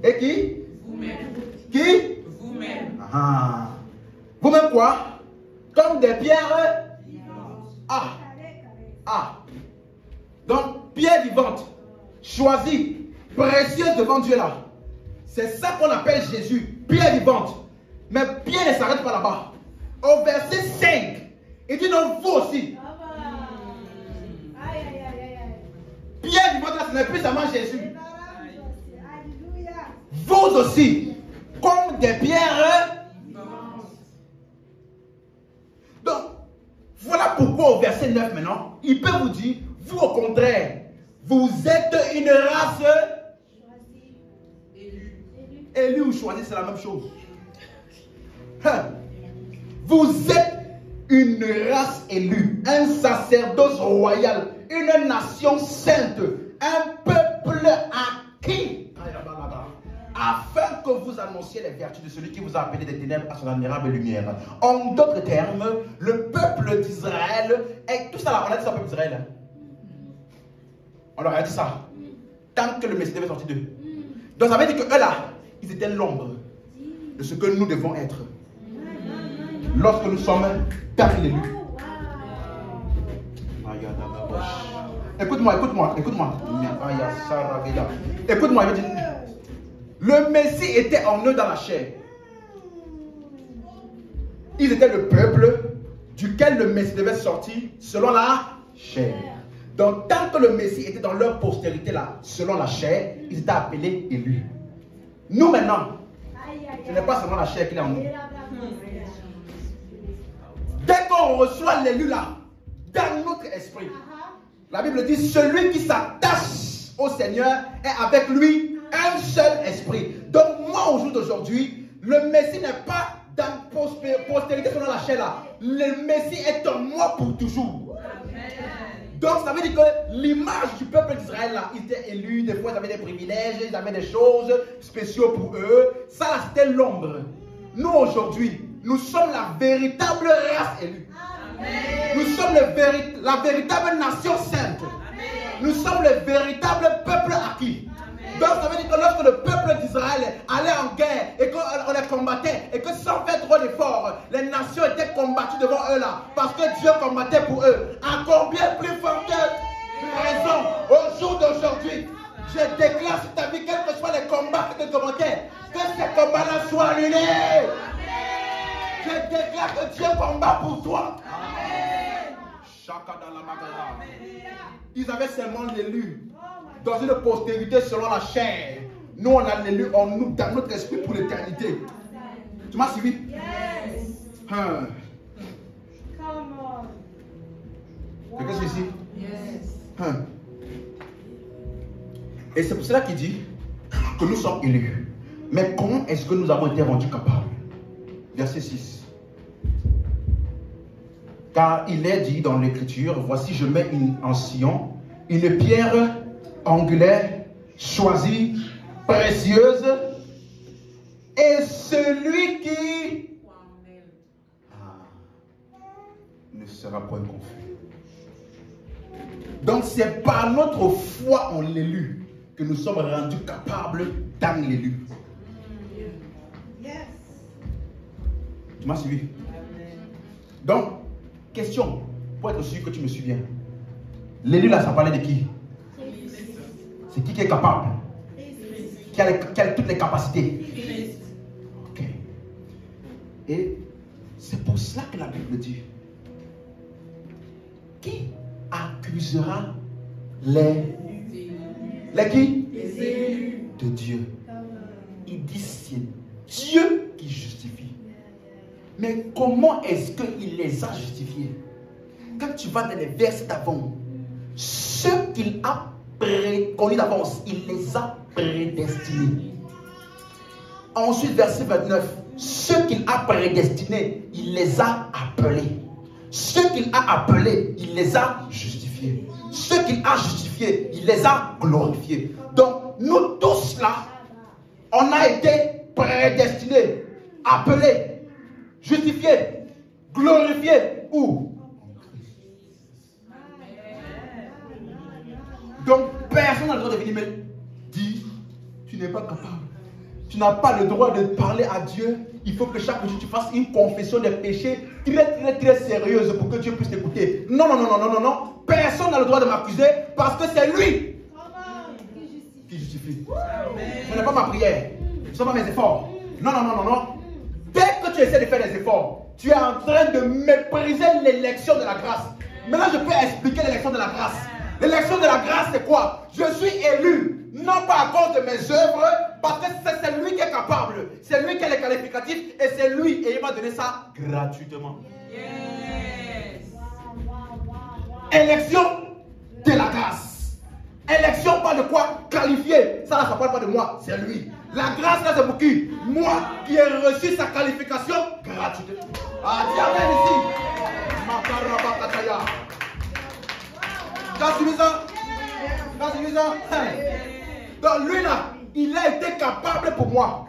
Et qui? Vous-même. Qui? Vous-même. Vous-même quoi? Comme des pierres vivantes. Donc, pierre vivante, choisie, précieuse devant Dieu là. C'est ça qu'on appelle Jésus, pierre vivante. Mais pierre ne s'arrête pas là-bas. Au verset 5, il dit non, vous aussi. Pierre vivante là, ce n'est plus seulement Jésus. Vous aussi, comme des pierres. Donc, voilà pourquoi au verset 9 maintenant, il peut vous dire, vous au contraire, vous êtes une race élue ou choisie, c'est la même chose. Vous êtes une race élue, un sacerdoce royal, une nation sainte, un peuple acquis, afin que vous annonciez les vertus de celui qui vous a appelé des ténèbres à son admirable lumière. En d'autres termes, le peuple d'Israël est tout ça là, on a dit ça au peuple d'Israël. On leur a dit ça. Tant que le Messie devait sortir d'eux. Donc ça veut dire que eux là, ils étaient l'ombre de ce que nous devons être. Lorsque nous sommes dans l'élu. Écoute-moi. Écoute-moi, je dis. Le Messie était en eux dans la chair. Ils étaient le peuple duquel le Messie devait sortir selon la chair. Donc, tant que le Messie était dans leur postérité là, selon la chair, ils étaient appelés élus. Nous maintenant, ce n'est pas seulement la chair qui est en nous. Dès qu'on reçoit l'élu là, dans notre esprit, la Bible dit, celui qui s'attache au Seigneur est avec lui un seul esprit. Donc moi, au jour d'aujourd'hui, le Messie n'est pas dans postérité selon la chair là. Le Messie est en moi pour toujours. Amen. Donc ça veut dire que l'image du peuple d'Israël là, ils étaient élus, des fois ils avaient des privilèges, ils avaient des choses spéciales pour eux. Ça là, c'était l'ombre. Nous aujourd'hui, nous sommes la véritable race élue. Amen. Nous sommes la véritable nation sainte. Amen. Nous sommes le véritable peuple acquis. Donc ça veut dire que lorsque le peuple d'Israël allait en guerre et qu'on les combattait et que sans faire trop d'efforts, les nations étaient combattues devant eux là parce que Dieu combattait pour eux. À combien plus forte raison au jour d'aujourd'hui, je déclare sur ta vie, quels que soient les combats que tu combattais, que ces combats-là soient annulés. Je déclare que Dieu combat pour toi. Ils avaient seulement l'élu dans une postérité selon la chair. Nous, on a l'élu en nous, dans notre esprit pour l'éternité. Tu m'as suivi? Yes. Quelqu'un c'est ici? Yes. Et c'est pour cela qu'il dit que nous sommes élus. Mais comment est-ce que nous avons été rendus capables? Verset 6. Car il est dit dans l'Écriture, voici je mets en Sion une pierre angulaire, choisie, précieuse, et celui qui ne sera point confus. Donc c'est par notre foi en l'élu que nous sommes rendus capables dans l'élu. Tu m'as suivi? Donc, question, pour être sûr que tu me suis bien. L'élu là, ça parlait de qui? C'est qui est capable? Qui a toutes les capacités? Ok. Et c'est pour cela que la Bible dit, qui accusera les qui? Les élus de Dieu. Il dit c'est Dieu qui justifie. Mais comment est-ce qu'il les a justifiés? Quand tu vas dans les versets d'avant, ceux qu'il a préconnus d'avance, il les a prédestinés. Ensuite, verset 29, ceux qu'il a prédestinés, il les a appelés. Ceux qu'il a appelés, il les a justifiés. Ceux qu'il a justifiés, il les a glorifiés. Donc, nous tous là, on a été prédestinés, appelés, justifiés, glorifiés. Où? Donc, personne n'a le droit de venir me dire, tu n'es pas capable. Tu n'as pas le droit de parler à Dieu. Il faut que chaque jour tu fasses une confession des péchés très sérieuse pour que Dieu puisse t'écouter. Non, non, non, non, non, non, non. Personne n'a le droit de m'accuser parce que c'est lui qui justifie. Ce n'est pas ma prière. Ce ne sont pas mes efforts. Non, non, non, non, non. Dès que tu essaies de faire des efforts, tu es en train de mépriser l'élection de la grâce. Maintenant, je peux expliquer l'élection de la grâce. L'élection de la grâce, c'est quoi? Je suis élu, non pas à cause de mes œuvres, parce que c'est lui qui est capable, c'est lui qui a les qualificatifs, et c'est lui, et il m'a donné ça gratuitement. Yes. Élection de la grâce. Élection, pas de quoi qualifier. Ça, ça parle pas de moi, c'est lui. La grâce, là, c'est pour qui? Moi qui ai reçu sa qualification gratuitement. Ah, dis amen ici. Makarabakataya. T'as suivi ça? T'as suivi ça? Donc lui là, il a été capable pour moi.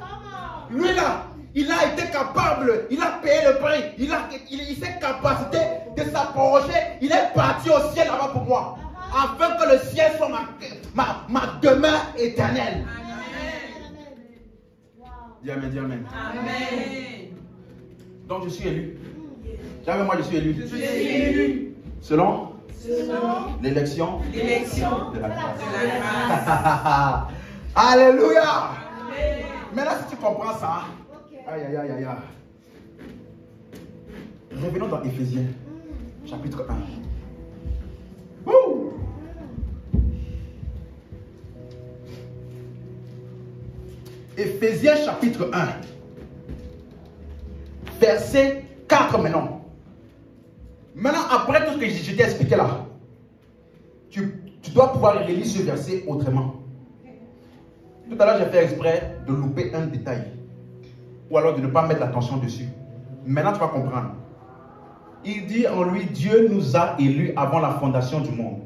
Lui là, il a été capable. Il a payé le prix. Il s'est capacité de s'approcher. Il est parti au ciel là-bas pour moi. Afin que le ciel soit ma demeure éternelle. Dis amen, dis amen. Amen. Donc je suis élu. Jamais moi je suis élu. Je suis élu. Selon l'élection de la grâce. Alléluia. Amen. Maintenant, si tu comprends ça, aïe, aïe, aïe, aïe. Revenons dans Éphésiens, chapitre 1. Ouh. Éphésiens, chapitre 1. Verset 4 maintenant. Maintenant, après tout ce que je t'ai expliqué là, tu dois pouvoir relire ce verset autrement. Tout à l'heure, j'ai fait exprès de louper un détail. Ou alors de ne pas mettre l'attention dessus. Maintenant, tu vas comprendre. Il dit en lui, Dieu nous a élus avant la fondation du monde.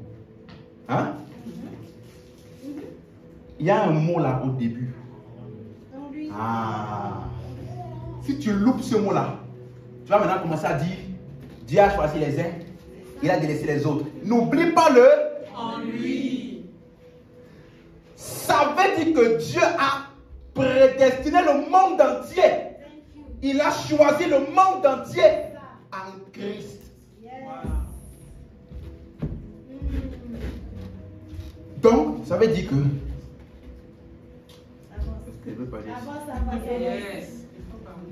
Hein? Il y a un mot là au début. Ah. Si tu loupes ce mot là, tu vas maintenant commencer à dire, Dieu a choisi les uns, il a délaissé les autres. N'oublie pas le en lui. Ça veut dire que Dieu a prédestiné le monde entier. Il a choisi le monde entier en Christ. Donc, ça veut dire que...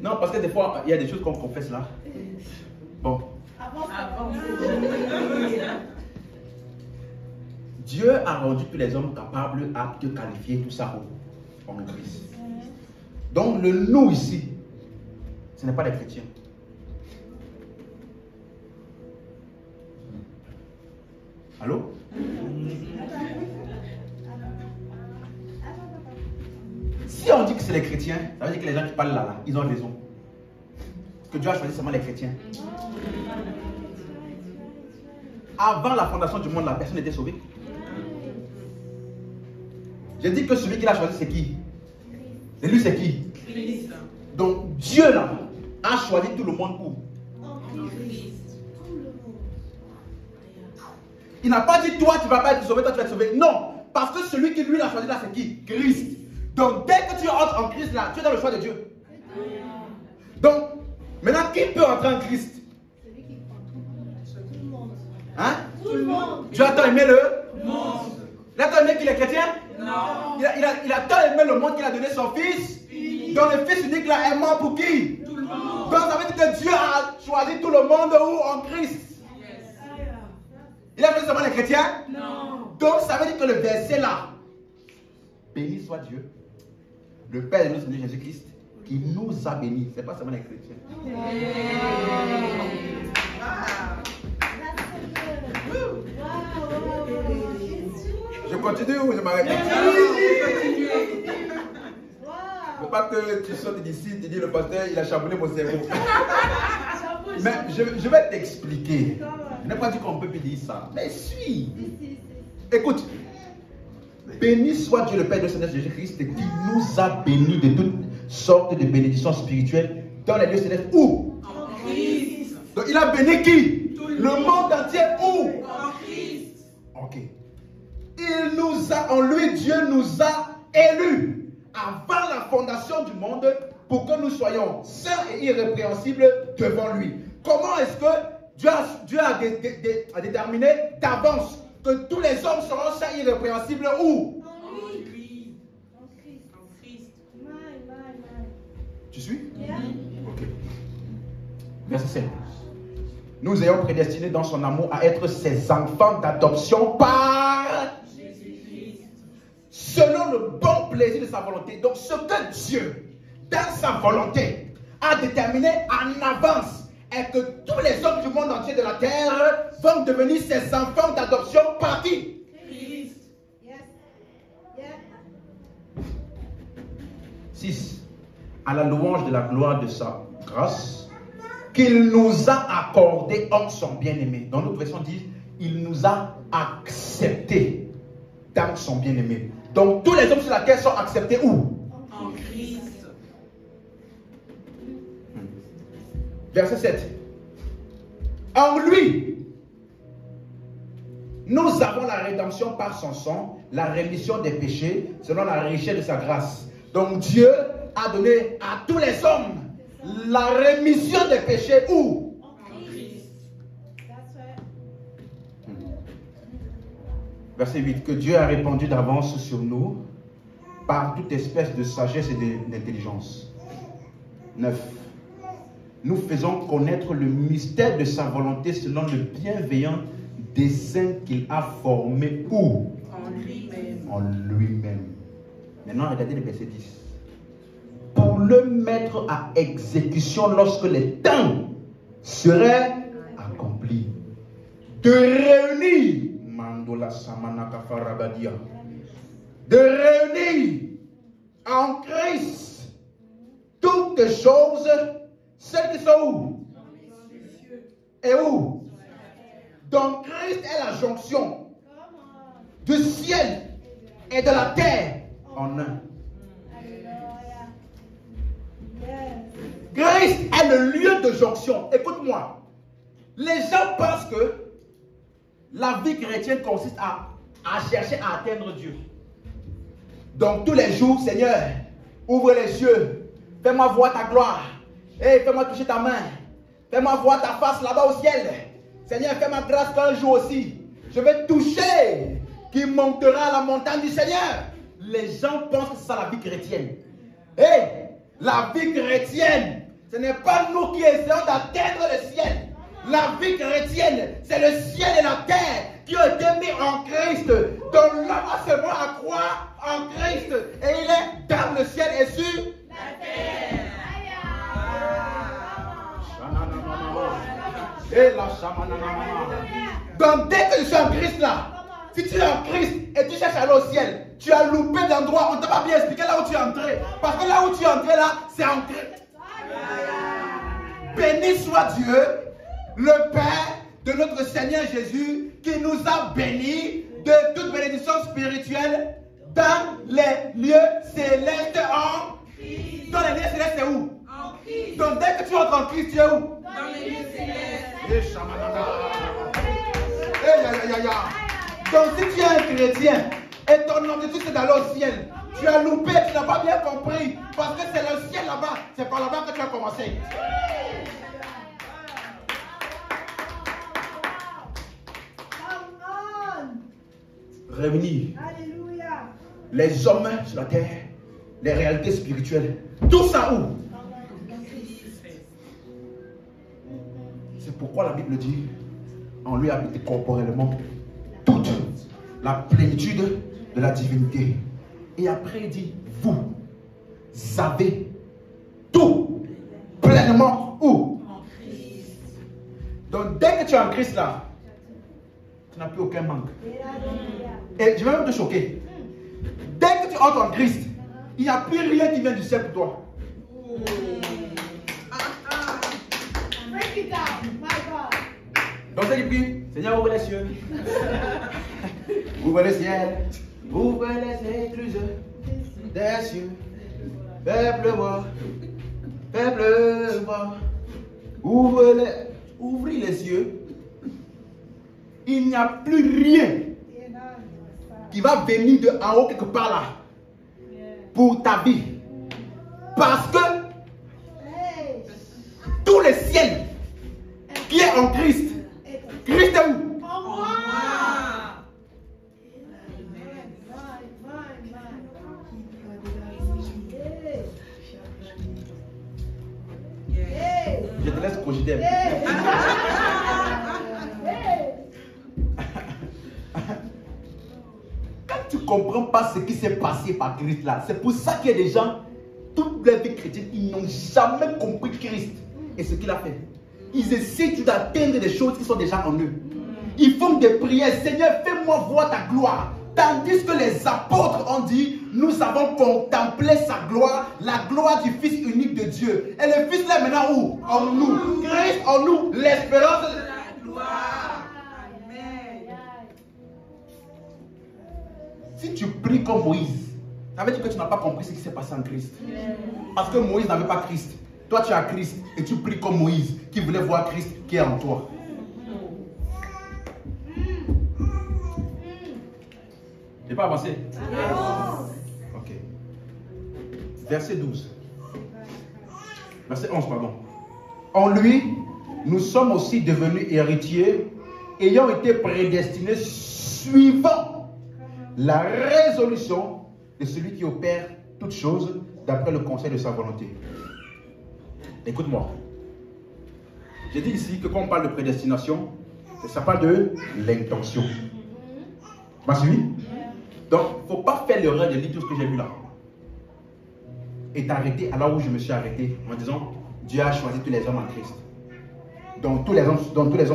Non, parce que des fois, il y a des choses qu'on confesse là. Bon. Dieu a rendu tous les hommes capables, aptes, qualifiés, tout ça en Christ. Donc le nous ici, ce n'est pas les chrétiens. Allô? Si on dit que c'est les chrétiens, ça veut dire que les gens qui parlent là, ils ont raison. Parce que Dieu a choisi seulement les chrétiens. avant la fondation du monde, la personne était sauvée. J'ai dit que celui qu'il a choisi, c'est qui? Et lui, c'est qui? Christ. Donc, Dieu là, a choisi tout le monde où? Il n'a pas dit, toi, tu ne vas pas être sauvé, toi, tu vas être sauvé. Non, parce que celui qui lui l'a choisi là, c'est qui? Christ. Donc, dès que tu entres en Christ là, tu es dans le choix de Dieu. Donc, maintenant, qui peut entrer en Christ? Hein? Tout le monde. Dieu a tant aimé le monde. Il a tant aimé qu'il est chrétien? Non. Il a tant aimé le monde qu'il a donné son fils. Donc le fils unique là est mort pour qui? Tout le monde. Donc ça veut dire que Dieu a choisi tout le monde où? En Christ. Il a fait seulement les chrétiens? Non. Donc ça veut dire que le verset là, béni soit Dieu, le Père de notre Seigneur Jésus-Christ, qui nous a bénis. Ce n'est pas seulement les chrétiens. Je continue ou je m'arrête? Il ne faut pas que tu sortes d'ici, tu dis le pasteur, il a chamboulé mon cerveau. Mais je vais t'expliquer. Je n'ai pas dit qu'on peut plus dire ça. Mais suis. Écoute. Béni soit Dieu le Père de Seigneur Jésus-Christ qui nous a bénis de toutes sortes de bénédictions spirituelles dans les lieux célestes. Où? En Christ. Donc il a béni qui? Le monde entier. Où? En Christ. Ok. Il nous a, en lui, Dieu nous a élus avant la fondation du monde pour que nous soyons saints et irrépréhensibles devant lui. Comment est-ce que Dieu a déterminé d'avance que tous les hommes seront saints et irrépréhensibles où? En Christ. En Christ. Tu suis? Ok. Verset 7. Nous ayons prédestiné dans son amour à être ses enfants d'adoption par Jésus-Christ. Selon le bon plaisir de sa volonté. Donc ce que Dieu, dans sa volonté, a déterminé en avance est que tous les hommes du monde entier de la terre vont devenir ses enfants d'adoption par qui? Christ. 6. À la louange de la gloire de sa grâce qu'il nous a accordé en son bien-aimé. Dans notre version dit, il nous a acceptés dans son bien-aimé. Donc tous les hommes sur la terre sont acceptés où? En Christ. Verset 7. En lui, nous avons la rédemption par son sang, la rémission des péchés, selon la richesse de sa grâce. Donc Dieu a donné à tous les hommes la rémission des péchés où? En Christ. Verset 8. Que Dieu a répandu d'avance sur nous par toute espèce de sagesse et d'intelligence. 9. Nous faisons connaître le mystère de sa volonté selon le bienveillant dessein qu'il a formé où? En lui-même. En lui-même. Maintenant, regardez le verset 10. Pour le mettre à exécution lorsque les temps seraient accomplis. De réunir, Mandola Samanaka Farabadia, de réunir en Christ toutes choses, celles qui sont où? Et où? Donc Christ est la jonction du ciel et de la terre en un. Christ est le lieu de jonction. Écoute-moi. Les gens pensent que la vie chrétienne consiste à chercher à atteindre Dieu. Donc tous les jours, Seigneur, ouvre les yeux. Fais-moi voir ta gloire. Hey, fais-moi toucher ta main. Fais-moi voir ta face là-bas au ciel. Seigneur, fais-moi grâce qu'un jour aussi, je vais toucher qui montera à la montagne du Seigneur. Les gens pensent que c'est ça la vie chrétienne. Hey, la vie chrétienne, ce n'est pas nous qui essayons d'atteindre le ciel. La vie chrétienne, c'est le ciel et la terre qui ont été mis en Christ. Donc l'homme a seulement à croire en Christ. Et il est dans le ciel et sur la terre. Donc dès que je suis en Christ là, si tu es en Christ et tu cherches à aller au ciel, tu as loupé l'endroit. On ne t'a pas bien expliqué là où tu es entré. Parce que là où tu es entré là, c'est en Christ. Béni soit Dieu, le Père de notre Seigneur Jésus qui nous a bénis de toute bénédiction spirituelle dans les lieux célestes en Christ. Dans les lieux célestes, c'est où? En Christ. Donc dès que tu entres en Christ, tu es où? Dans les lieux célestes. Donc si tu es un chrétien et ton objectif c'est d'aller au ciel, tu as loupé, tu n'as pas bien compris. Parce que c'est le ciel là-bas, c'est par là-bas que tu as commencé. Revenir. Alléluia. Les hommes sur la terre, les réalités spirituelles, tout ça où? C'est pourquoi la Bible dit, en lui habite corporellement toute la plénitude de la divinité. Et après il dit, vous avez tout pleinement où? En Christ. Donc dès que tu es en Christ là, tu n'as plus aucun manque. Et je vais même te choquer. Dès que tu entres en Christ, il n'y a plus rien qui vient du ciel pour toi. Break it down, my God. Donc c'est qui prie, Seigneur, ouvre les cieux. Ouvre le ciel. Ouvre les écluses des cieux. Fais pleuvoir. Fais pleuvoir. Ouvrez les cieux. Il n'y a plus rien qui va venir de en haut quelque part là pour ta vie. Parce que tout le ciel qui est en Christ, Christ est où? En moi. Je te laisse cogiter un peu. Quand tu ne comprends pas ce qui s'est passé par Christ là, c'est pour ça qu'il y a des gens, toute leur vie chrétienne, ils n'ont jamais compris Christ et ce qu'il a fait. Ils essaient d'atteindre des choses qui sont déjà en eux. Ils font des prières, Seigneur, fais-moi voir ta gloire. Tandis que les apôtres ont dit, nous avons contemplé sa gloire, la gloire du Fils unique de Dieu. Et le Fils là est maintenant où? En nous. Christ en nous, l'espérance de La gloire. Amen. Si tu pries comme Moïse, ça veut dire que tu n'as pas compris ce qui s'est passé en Christ. Parce que Moïse n'avait pas Christ. Toi, tu as Christ et tu pries comme Moïse qui voulait voir Christ qui est en toi. Je n'ai pas avancé. Ok. Verset 12. Verset 11, pardon. En lui, nous sommes aussi devenus héritiers, ayant été prédestinés suivant la résolution de celui qui opère toutes choses d'après le conseil de sa volonté. Écoute-moi. J'ai dit ici que quand on parle de prédestination, ça parle de l'intention. Tu m'as suivi? Donc, il ne faut pas faire l'erreur de lire tout ce que j'ai lu là. Et t'arrêter à là où je me suis arrêté en disant, Dieu a choisi tous les hommes en Christ. Donc tous les hommes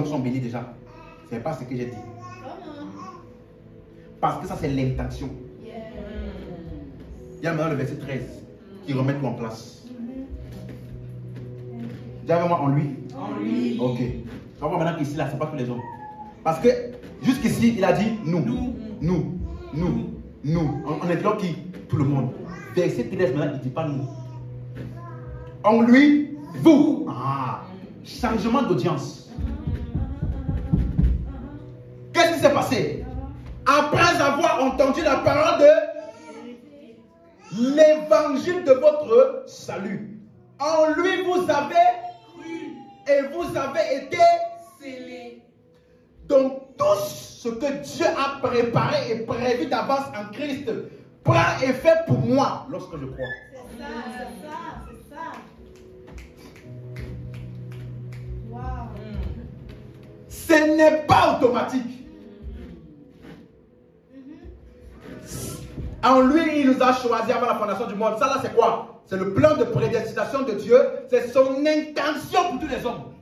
sont bénis déjà. Ce n'est pas ce que j'ai dit. Parce que ça c'est l'intention. Il y a maintenant le verset 13 qui remet tout en place. Dis avec moi en lui. En lui. Ok. On voit maintenant qu'ici là, ce n'est pas tous les hommes. Parce que jusqu'ici, il a dit nous. Nous. On est là qui? Tout le monde. Verset 13 maintenant, il ne dit pas nous. En lui, vous. Ah. Changement d'audience. Qu'est-ce qui s'est passé? Après avoir entendu la parole de l'évangile de votre salut, en lui vous avez cru et vous avez été Scellé. Donc tout ce que Dieu a préparé et prévu d'avance en Christ prend effet pour moi lorsque je crois. C'est ça. Wow. Ce n'est pas automatique. En lui, il nous a choisis avant la fondation du monde. Ça là, c'est quoi? C'est le plan de prédestination de Dieu. C'est son intention pour tous les hommes.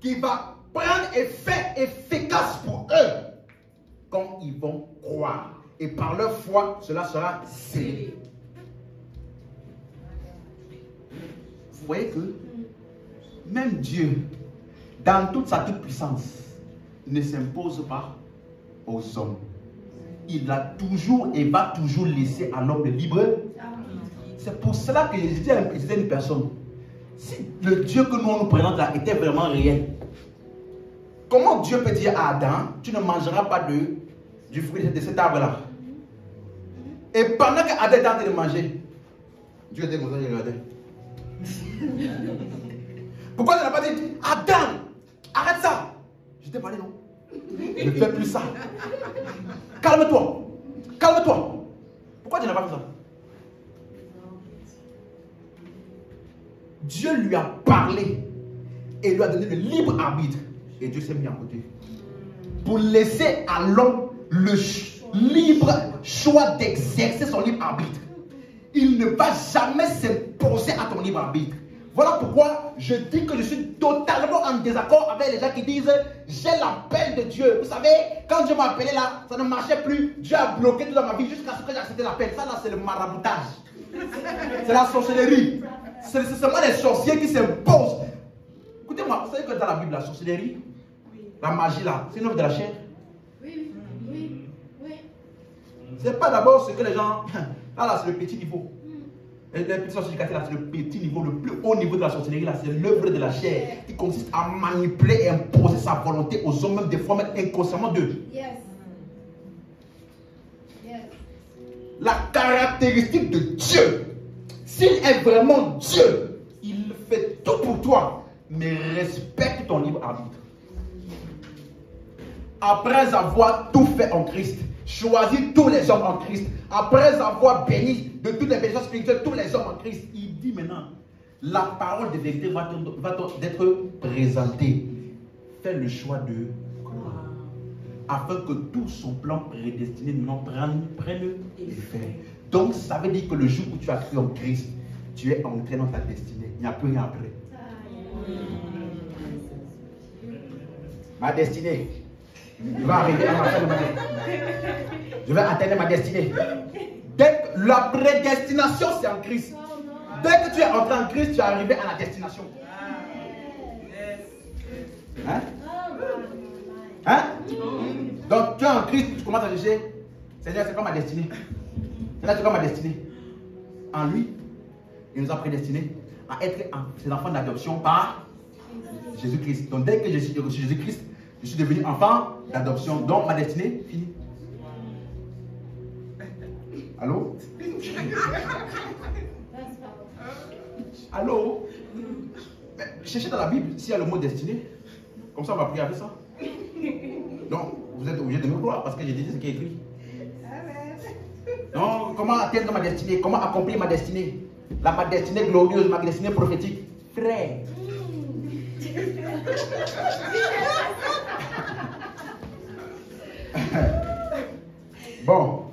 Qui va prendre effet efficace pour eux quand ils vont croire. Et par leur foi, cela sera scellé. Vous voyez que même Dieu dans toute sa toute-puissance, ne s'impose pas aux hommes. Il a toujours et va toujours laisser à l'homme le libre. C'est pour cela que je disais à une personne, si le Dieu que nous présente là était vraiment réel, comment Dieu peut dire à Adam, tu ne mangeras pas du fruit de cet arbre-là? Et pendant qu'Adam était en train de manger, Dieu était comme ça, il regardait. Pourquoi tu n'as pas dit, Adam, arrête ça? Je t'ai parlé, non? Ne fais plus ça. Calme-toi. Calme-toi. Pourquoi tu n'as pas fait ça? Dieu lui a parlé et lui a donné le libre arbitre. Et Dieu s'est mis à côté. Pour laisser à l'homme le libre choix d'exercer son libre arbitre. Il ne va jamais s'imposer à ton libre arbitre. Voilà pourquoi je dis que je suis totalement en désaccord avec les gens qui disent j'ai l'appel de Dieu. Vous savez, quand Dieu m'a appelé là, ça ne marchait plus. Dieu a bloqué tout dans ma vie jusqu'à ce que j'ai accepté l'appel. Ça là, c'est le maraboutage. C'est la sorcellerie. C'est seulement les sorciers qui s'imposent. Écoutez-moi, vous savez que dans la Bible, la sorcellerie, la magie là, c'est une œuvre de la chair. Oui, oui, oui. C'est pas d'abord ce que les gens. Là, c'est le petit niveau. Les petites sorcelleries là, c'est le petit niveau, le plus haut niveau de la sorcellerie là, c'est l'œuvre de la chair qui consiste à manipuler et imposer sa volonté aux hommes, même des fois même inconsciemment d'eux. Yes. Yes. La caractéristique de Dieu, s'il est vraiment Dieu, il fait tout pour toi, mais respecte ton libre arbitre. Après avoir tout fait en Christ, choisi tous les hommes en Christ, après avoir béni de toutes les bénédictions spirituelles tous les hommes en Christ, il dit maintenant, la parole de vérité va être présentée. Fais le choix de croire, afin que tout son plan prédestiné prenne effet. Donc ça veut dire que le jour où tu as cru en Christ, tu es entré dans ta destinée. Il n'y a plus rien après. Ma destinée. Je vais arriver à ma fin de ma vie. Je vais atteindre ma destinée. Dès que la prédestination, c'est en Christ. Dès que tu es entré en Christ, tu es arrivé à la destination. Hein? Hein? Donc tu es en Christ, tu commences à chercher. Seigneur, c'est quoi ma destinée? Seigneur, c'est quoi ma destinée? En lui, il nous a prédestinés à être ses enfants d'adoption par Jésus-Christ. Donc dès que je suis Jésus-Christ, je suis devenu enfant d'adoption. Donc ma destinée finie. Allô? Allô? Cherchez dans la Bible s'il y a le mot destinée. Comme ça, on va prier avec ça. Donc, vous êtes obligé de me croire parce que j'ai dit ce qui est écrit. Non, comment atteindre ma destinée? Comment accomplir ma destinée? Ma destinée glorieuse, ma destinée prophétique. Frère. Bon.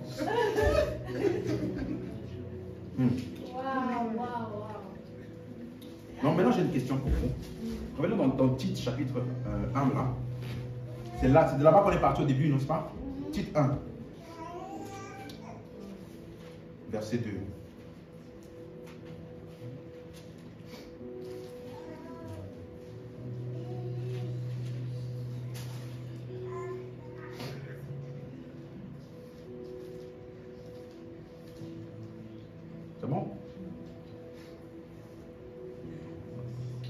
Donc maintenant j'ai une question pour vous. Revenons dans Tite chapitre 1 là. C'est de là-bas qu'on est parti au début, n'est-ce pas? Tite 1. Verset 2. C'est bon?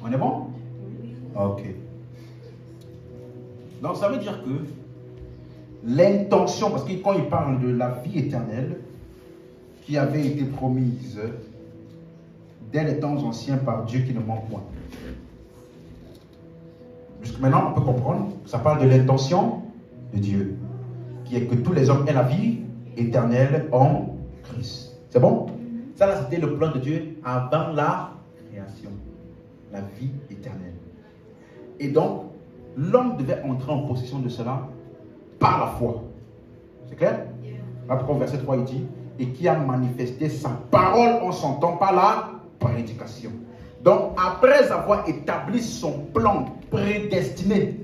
On est bon? Ok. Donc ça veut dire que l'intention, parce que quand il parle de la vie éternelle qui avait été promise dès les temps anciens par Dieu qui ne ment point. Jusque maintenant, on peut comprendre que ça parle de l'intention de Dieu, qui est que tous les hommes aient la vie éternelle en Christ. C'est bon? Ça là, c'était le plan de Dieu avant la création. La vie éternelle. Et donc, l'homme devait entrer en possession de cela par la foi. C'est clair? Là pourquoi au verset 3 il dit, et qui a manifesté sa parole en son temps par la prédication. Donc, après avoir établi son plan prédestiné,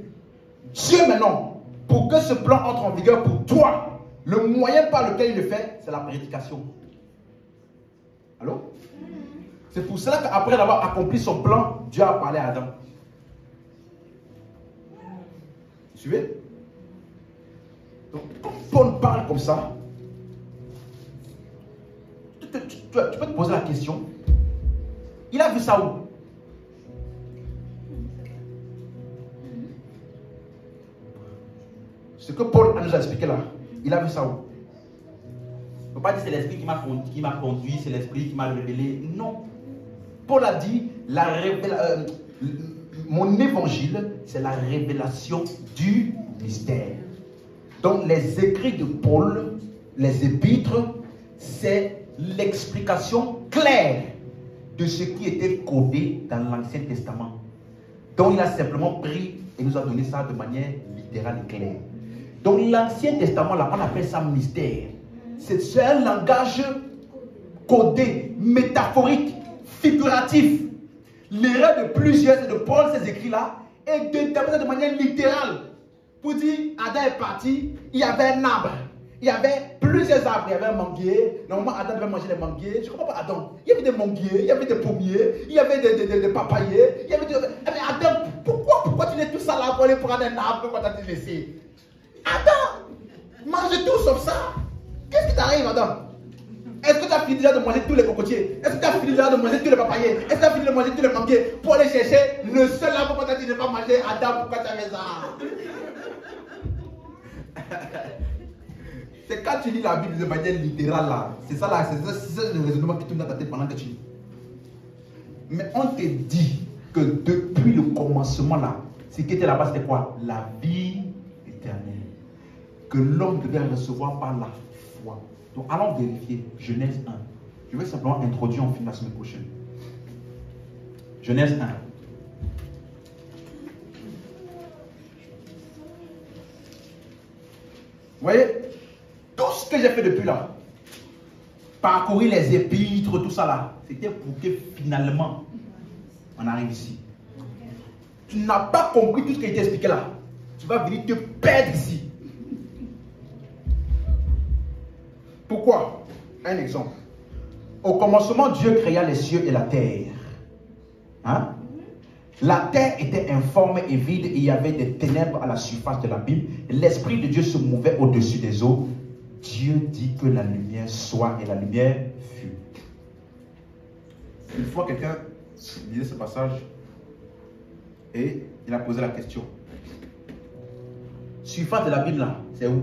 Dieu maintenant, pour que ce plan entre en vigueur pour toi, le moyen par lequel il le fait, c'est la prédication. Allô? C'est pour cela qu'après avoir accompli son plan, Dieu a parlé à Adam. Suivez? Donc, quand Paul parle comme ça, tu peux te poser la question. Il a vu ça où? Ce que Paul nous a expliqué là, il a vu ça où? Il ne faut pas dire c'est l'esprit qui m'a conduit, c'est l'esprit qui m'a révélé. Non. Paul a dit, mon évangile, c'est la révélation du mystère. Donc les écrits de Paul, les épîtres, c'est l'explication claire de ce qui était codé dans l'Ancien Testament. Donc il a simplement pris et nous a donné ça de manière littérale et claire. Donc l'Ancien Testament, là, on appelle ça mystère. C'est un langage codé, métaphorique, figuratif. L'erreur de plusieurs de prendre ces écrits-là et d'interpréter de manière littérale. Pour dire, Adam est parti, il y avait un arbre. Il y avait plusieurs arbres. Il y avait un manguier. Normalement, Adam devait manger les manguiers. Je ne comprends pas Adam. Il y avait des manguiers, il y avait des pommiers, il y avait des papayers. Il y avait des... Mais Adam, pourquoi tu laisses tout ça là pour aller prendre un arbre quand tu as laissé? Adam, mange tout sauf ça. Qu'est-ce qui t'arrive, Adam? Est-ce que tu as fini déjà de manger tous les cocotiers? Est-ce que tu as fini déjà de manger tous les papayers? Est-ce que tu as fini de manger tous les manguiers pour aller chercher le seul arbre qu'on t'a dit de ne pas manger? Adam, pourquoi tu as fait ça? C'est quand tu lis la Bible de manière littérale là. C'est ça là, c'est le raisonnement qui tourne dans ta tête pendant que tu lis. Mais on te dit que depuis le commencement là, ce qui était là-bas c'était quoi? La vie éternelle. Que l'homme devait recevoir par la foi. Donc allons vérifier Genèse 1. Je vais simplement introduire, on finit la semaine prochaine. Genèse 1. Vous voyez, tout ce que j'ai fait depuis là, parcourir les épîtres, tout ça là, c'était pour que finalement, on arrive ici. Tu n'as pas compris tout ce qui a été expliqué là. Tu vas venir te perdre ici. Pourquoi? Un exemple. Au commencement, Dieu créa les cieux et la terre. Hein? La terre était informe et vide et il y avait des ténèbres à la surface de l'abîme. L'Esprit de Dieu se mouvait au-dessus des eaux. Dieu dit que la lumière soit et la lumière fut. Une fois, quelqu'un lisait ce passage et il a posé la question. Surface de l'abîme là, c'est où?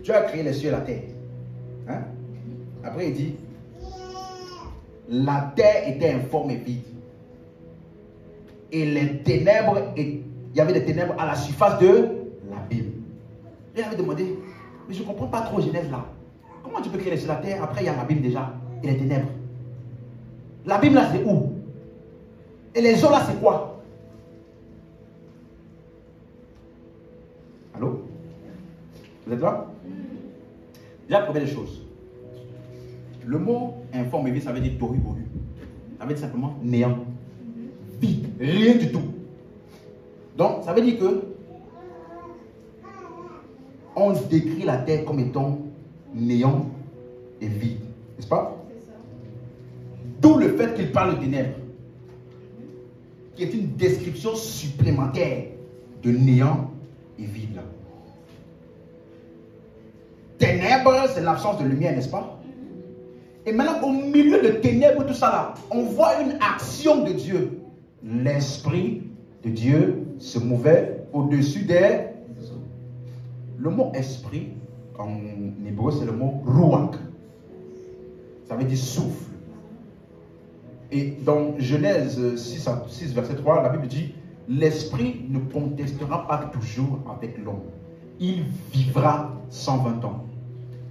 Dieu a créé les cieux et la terre. Hein? Après il dit, la terre était informe et vide. Et les ténèbres, il y avait des ténèbres à la surface de l'abîme. Il avait demandé, mais je ne comprends pas trop Genèse là. Comment tu peux créer les cieux et la terre, après il y a l'abîme déjà, et les ténèbres. L'abîme là c'est où? Et les eaux là c'est quoi? Allô? Vous êtes là? Déjà, première chose. Le mot informe et vide, ça veut dire tohu bohu. Ça veut dire simplement néant. Vide. Rien du tout. Donc, ça veut dire que on décrit la terre comme étant néant et vide. N'est-ce pas? D'où le fait qu'il parle de ténèbres. Qui est une description supplémentaire de néant et vide. Ténèbres, c'est l'absence de lumière, n'est-ce pas? Et maintenant, au milieu de ténèbres, tout ça là, on voit une action de Dieu. L'Esprit de Dieu se mouvait au-dessus des eaux. Le mot esprit, en hébreu, c'est le mot ruach. Ça veut dire souffle. Et dans Genèse 6, verset 3, la Bible dit, l'Esprit ne contestera pas toujours avec l'homme. Il vivra 120 ans.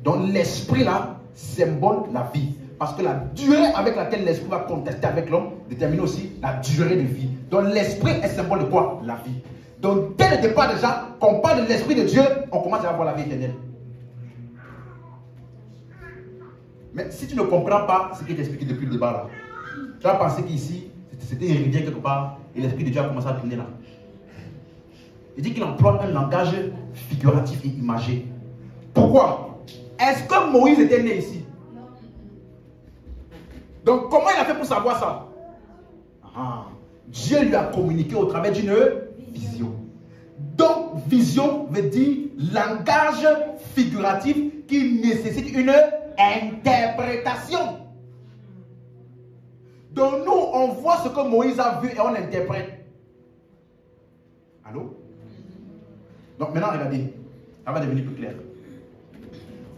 Donc l'esprit là symbole la vie. Parce que la durée avec laquelle l'esprit va contester avec l'homme détermine aussi la durée de vie. Donc l'esprit est symbole de quoi? La vie. Donc dès le départ déjà, quand on parle de l'esprit de Dieu, on commence à avoir la vie éternelle. Mais si tu ne comprends pas ce qui est expliqué depuis le débat là, tu vas penser qu'ici, c'était une rivière quelque part et l'esprit de Dieu a commencé à tourner là. Il dit qu'il emploie un langage figuratif et imagé. Pourquoi? Est-ce que Moïse était né ici? Donc comment il a fait pour savoir ça? Dieu lui a communiqué au travers d'une vision. Donc, vision veut dire langage figuratif qui nécessite une interprétation. Donc, nous, on voit ce que Moïse a vu et on interprète. Allô? Donc, maintenant, regardez. Ça va devenir plus clair.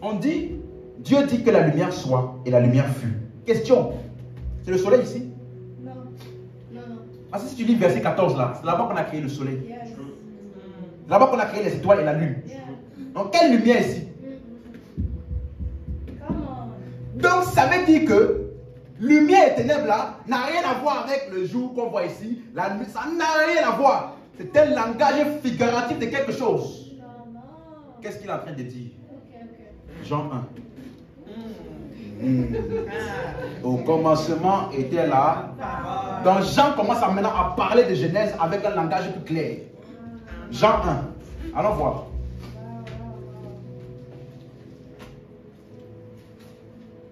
On dit, Dieu dit que la lumière soit et la lumière fut. Question. C'est le soleil ici? Non. Non. Parce que si tu lis verset 14 là, c'est là-bas qu'on a créé le soleil. Yes. Là-bas qu'on a créé les étoiles et la lune. Yeah. Donc, quelle lumière ici? Come on. Donc, ça veut dire que lumière et ténèbres là n'a rien à voir avec le jour qu'on voit ici. La nuit, ça n'a rien à voir. C'est un langage figuratif de quelque chose. Non, non. Qu'est-ce qu'il est en train de dire? Ok. Jean 1. Au commencement était là. Donc Jean commence maintenant à parler de Genèse avec un langage plus clair. Jean 1. Allons voir.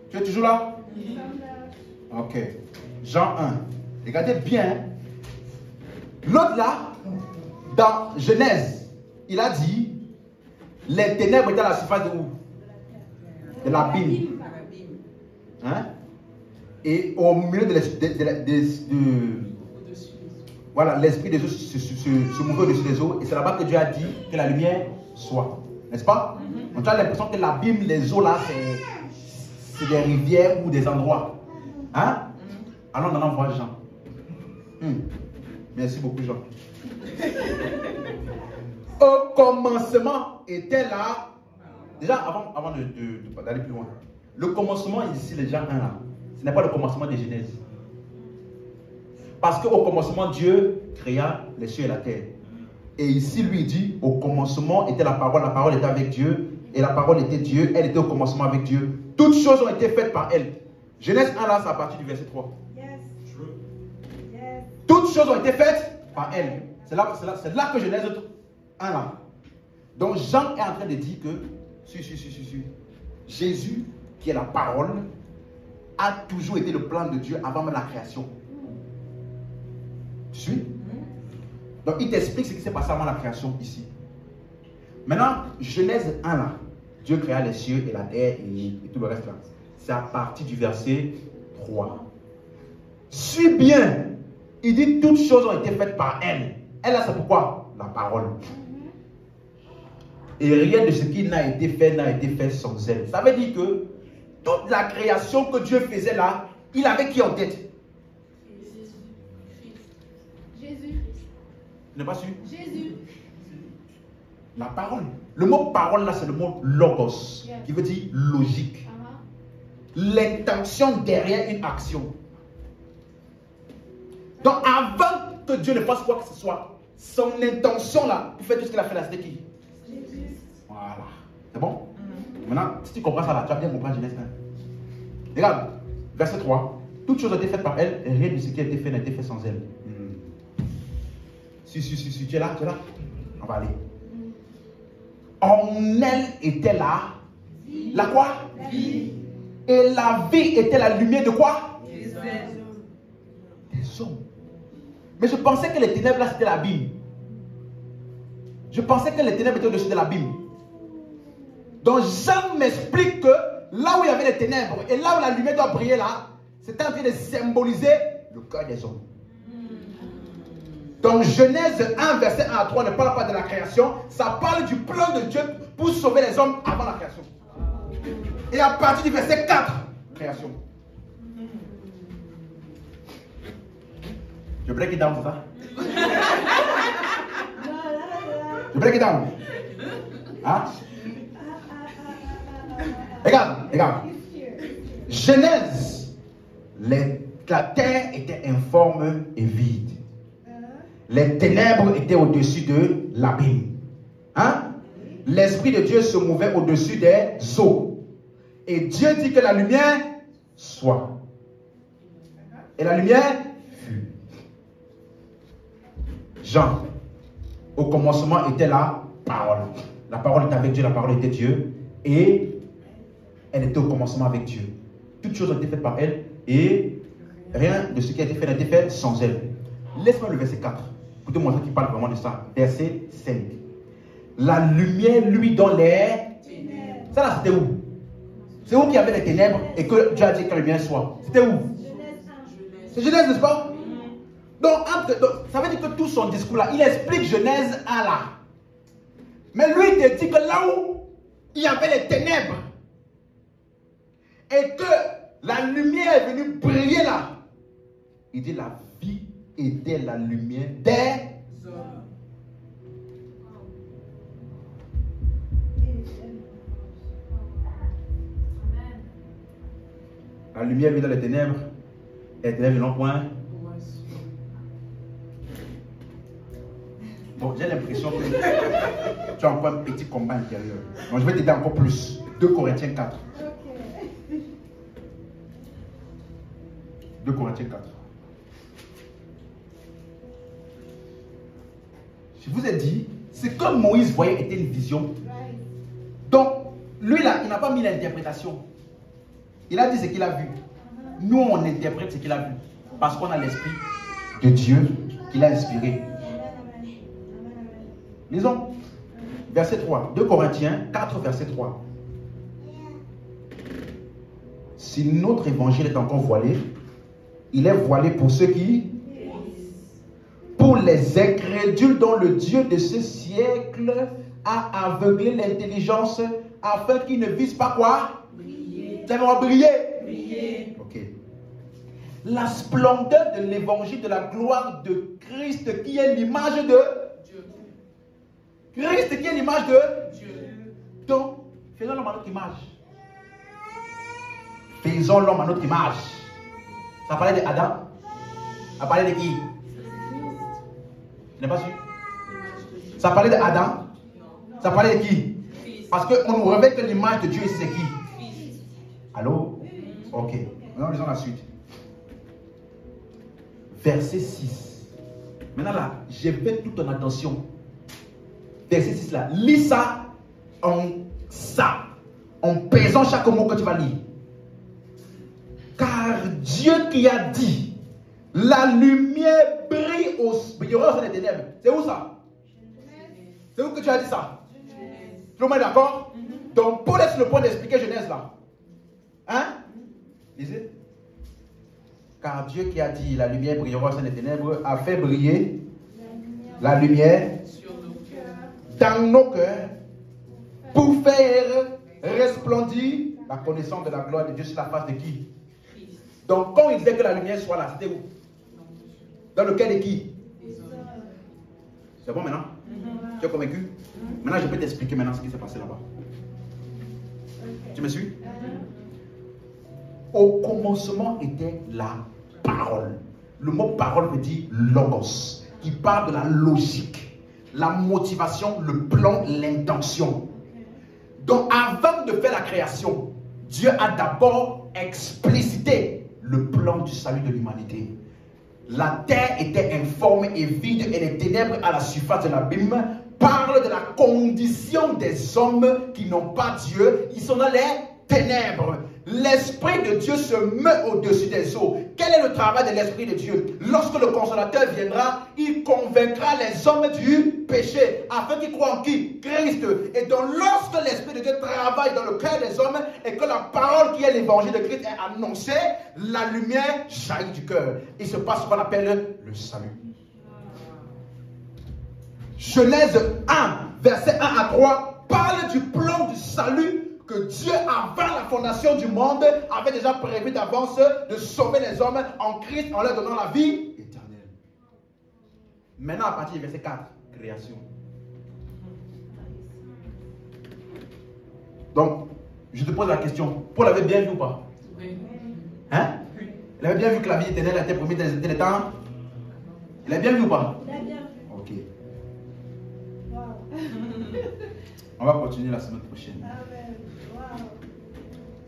Tu es toujours là? Ok. Jean 1. Regardez bien. L'autre là, dans Genèse, il a dit, les ténèbres étaient à la surface de où? De l'abîme. Hein? Et au milieu voilà, l'esprit des eaux se mouvait au-dessus des eaux. Et c'est là-bas que Dieu a dit que la lumière soit. N'est-ce pas? Donc tu as l'impression que l'abîme, les eaux là, c'est des rivières ou des endroits. Hein? Allons en voir Jean. Merci beaucoup, Jean. Au commencement était là. Déjà, avant d'aller plus loin, le commencement ici, les gens 1 là, ce n'est pas le commencement des Genèse. Parce qu'au commencement, Dieu créa les cieux et la terre. Et ici, lui, il dit, au commencement était la parole était avec Dieu, et la parole était Dieu, elle était au commencement avec Dieu. Toutes choses ont été faites par elle. Genèse 1 là, c'est à partir du verset 3. Yes. Yes. Toutes choses ont été faites par elle. C'est là que Genèse 1 là. Donc Jean est en train de dire que Jésus, qui est la parole, a toujours été le plan de Dieu avant même la création. Tu suis? Donc il t'explique ce qui s'est passé avant la création ici. Maintenant, Genèse 1 là, Dieu créa les cieux et la terre et tout le reste là. C'est à partir du verset 3. Suis bien. Il dit toutes choses ont été faites par elle. Elle là, c'est pourquoi? La parole. Et rien de ce qui n'a été fait sans elle. Ça veut dire que toute la création que Dieu faisait là, il avait qui en tête? Jésus. Tu n'es pas sûr? Jésus. La parole. Le mot parole là, c'est le mot logos, qui veut dire logique. L'intention derrière une action. Donc avant que Dieu ne fasse quoi que ce soit, son intention là, pour faire tout ce qu'il a fait là, c'était qui? Jésus. Voilà. C'est bon? Maintenant, si tu comprends ça là, tu vas bien comprendre Genèse 1. Regarde, verset 3. Toutes choses ont été faites par elle, et rien de ce qui a été fait n'a été fait sans elle. Si, tu es là, on va aller. En elle était là. La quoi? La vie. Et la vie était la lumière de quoi? Des hommes. Des hommes. Mais je pensais que les ténèbres là c'était l'abîme. Je pensais que les ténèbres étaient au-dessus de l'abîme. Donc Jean m'explique que là où il y avait les ténèbres et là où la lumière doit briller là, c'était en train de symboliser le cœur des hommes. Donc Genèse 1 verset 1 à 3 ne parle pas de la création, ça parle du plan de Dieu pour sauver les hommes avant la création. Et à partir du verset 4, création. Je break it down, c'est ça? Je break it down. Hein? Regarde. Genèse, la terre était informe et vide. Les ténèbres étaient au-dessus de l'abîme. Hein? L'Esprit de Dieu se mouvait au-dessus des eaux. Et Dieu dit que la lumière soit. Et la lumière fut. Jean, au commencement était la parole. La parole était avec Dieu, la parole était Dieu. Et elle était au commencement avec Dieu. Toutes choses ont été faites par elle et Rien de ce qui a été fait n'a été fait sans elle. Laisse-moi le verset 4 pour te montrer qu'il parle vraiment de ça. Verset 5. La lumière, lui, dans les Ténèbres. Ça là, c'était où? C'est où qu'il y avait les ténèbres et que Dieu a dit que la lumière soit? C'était où? C'est Genèse, n'est-ce pas? Donc, ça veut dire que tout son discours là, il explique Genèse 1 là. Mais lui, il te dit que là où il y avait les ténèbres et que la lumière est venue briller là, il dit la vie était la lumière des Hommes. La lumière vit dans les ténèbres et les ténèbres n'ont point. Bon, j'ai l'impression que tu as encore un petit combat intérieur. Donc je vais t'aider encore plus. 2 Corinthiens 4. 2 Corinthiens 4. Je vous ai dit, c'est comme Moïse voyait était une vision. Donc, lui là, il n'a pas mis l'interprétation. Il a dit ce qu'il a vu. Nous, on interprète ce qu'il a vu. Parce qu'on a l'esprit de Dieu qu'il a inspiré. Lisons. Verset 3. 2 Corinthiens 4, verset 3. Si notre évangile est encore voilé, il est voilé pour ceux qui... Pour les incrédules dont le Dieu de ce siècle a aveuglé l'intelligence afin qu'ils ne visent pas quoi? Briller. Ça va briller. Briller. Ok. La splendeur de l'évangile de la gloire de Christ qui est l'image de Dieu. Christ qui est l'image de Dieu. Donc, faisons l'homme à notre image. Faisons l'homme à notre image. Ça parlait d'Adam. Ça parlait de qui? Je n'ai pas su. Ça parlait d'Adam. Ça parlait de qui? Parce qu'on nous révèle que l'image de Dieu, c'est qui? Allô? Ok. Maintenant, lisons la suite. Verset 6. Maintenant là, j'ai fait toute ton attention. Verset 6 là. Lis ça, en pesant chaque mot que tu vas lire. Car Dieu qui a dit, la lumière brille au des ténèbres. C'est où ça? C'est où que tu as dit ça? Tout le monde est d'accord? Donc, Paul laisse le point d'expliquer Genèse là. Hein? Lisez. Car Dieu qui a dit, la lumière brillera au sein des ténèbres, a fait briller la lumière Sur nos cœurs. dans nos cœurs pour faire resplendir la connaissance de la gloire de Dieu sur la face de qui? Christ. Donc, quand il disait que la lumière soit là, c'était où? Dans le cœur de qui? Les hommes. C'est bon maintenant? Tu es convaincu? Maintenant, je peux t'expliquer maintenant ce qui s'est passé là-bas. Tu me suis? Au commencement était la parole. Le mot parole veut dire logos, qui parle de la logique, la motivation, le plan, l'intention. Donc, avant de faire la création, Dieu a d'abord explicité le plan du salut de l'humanité. La terre était informe et vide et les ténèbres à la surface de l'abîme parlent de la condition des hommes qui n'ont pas Dieu. Ils sont dans les ténèbres. L'Esprit de Dieu se met au-dessus des eaux. Quel est le travail de l'Esprit de Dieu? Lorsque le Consolateur viendra, il convaincra les hommes du péché, afin qu'ils croient en qui? Christ. Et donc lorsque l'Esprit de Dieu travaille dans le cœur des hommes, et que la parole qui est l'évangile de Christ est annoncée, la lumière jaillit du cœur. Il se passe ce qu'on appelle le salut. Genèse 1, versets 1 à 3, parle du plan du salut que Dieu, avant la fondation du monde, avait déjà prévu d'avance de sauver les hommes en Christ en leur donnant la vie éternelle. Maintenant, à partir du verset 4, création. Donc, je te pose la question, Paul avait bien vu ou pas? Oui. Hein? Il avait bien vu que la vie éternelle a été promise dans les temps? Il a bien vu ou pas? Ok. On va continuer la semaine prochaine.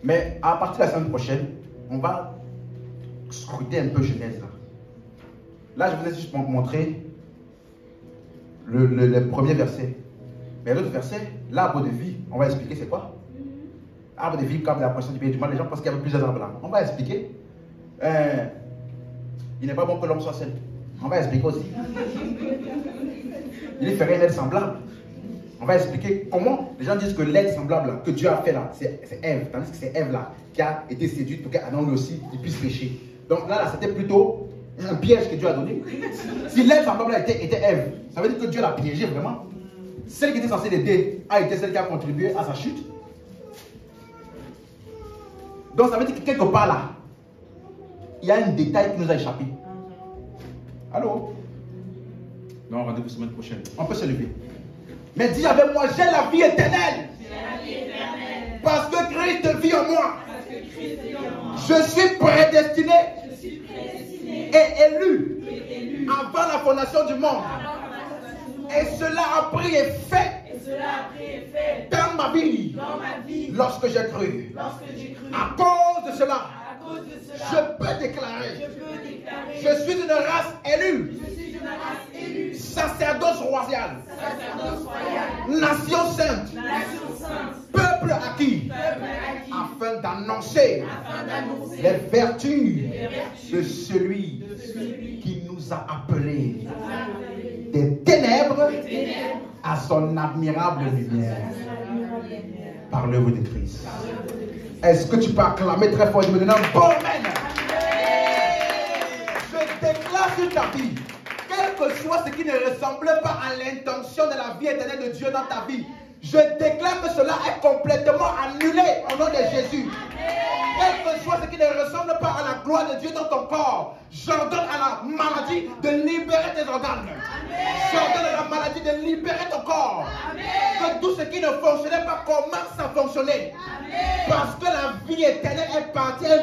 Mais à partir de la semaine prochaine, on va scruter un peu Genèse là. Là, je vous ai juste montré le premier verset. Mais l'autre verset, l'arbre de vie, on va expliquer c'est quoi? Arbre de vie, comme la portion du bien et du mal, les gens pensent qu'il y avait plusieurs arbres là. On va expliquer. il n'est pas bon que l'homme soit seul. On va expliquer aussi. Il ne fait rien d'être semblable. On va expliquer comment les gens disent que l'être semblable là, que Dieu a fait là, c'est Ève. Tandis que c'est Ève là qui a été séduite pour qu'Adam lui aussi il puisse pécher. Donc là c'était plutôt un piège que Dieu a donné. Si l'être semblable là était Ève, ça veut dire que Dieu l'a piégé vraiment. Celle qui était censée l'aider a été celle qui a contribué à sa chute. Donc ça veut dire que quelque part là, il y a un détail qui nous a échappé. Allô? Non, rendez-vous semaine prochaine. On peut se lever. Mais dis avec moi, j'ai la vie éternelle. Parce que Christ vit en moi. Je suis prédestiné et élu avant la fondation du monde. Et cela a pris effet dans ma vie lorsque j'ai cru. À cause de cela, je peux déclarer, je suis une race élue, sacerdoce royal, nation sainte, peuple acquis, afin d'annoncer les vertus de celui qui nous a appelés des ténèbres à son admirable lumière par l'œuvre de Christ. Est-ce que tu peux acclamer très fort et me donner un bon amen? Je déclare sur ta vie, quel que soit ce qui ne ressemble pas à l'intention de la vie éternelle de Dieu dans ta vie, je déclare que cela est complètement annulé au nom de Jésus. Quel que soit ce qui ne ressemble pas à la gloire de Dieu dans ton corps, j'ordonne à la maladie de libérer tes organes. J'ordonne à la maladie de libérer ton corps. Que tout ce qui ne fonctionnait pas commence à fonctionner. Parce que la vie éternelle est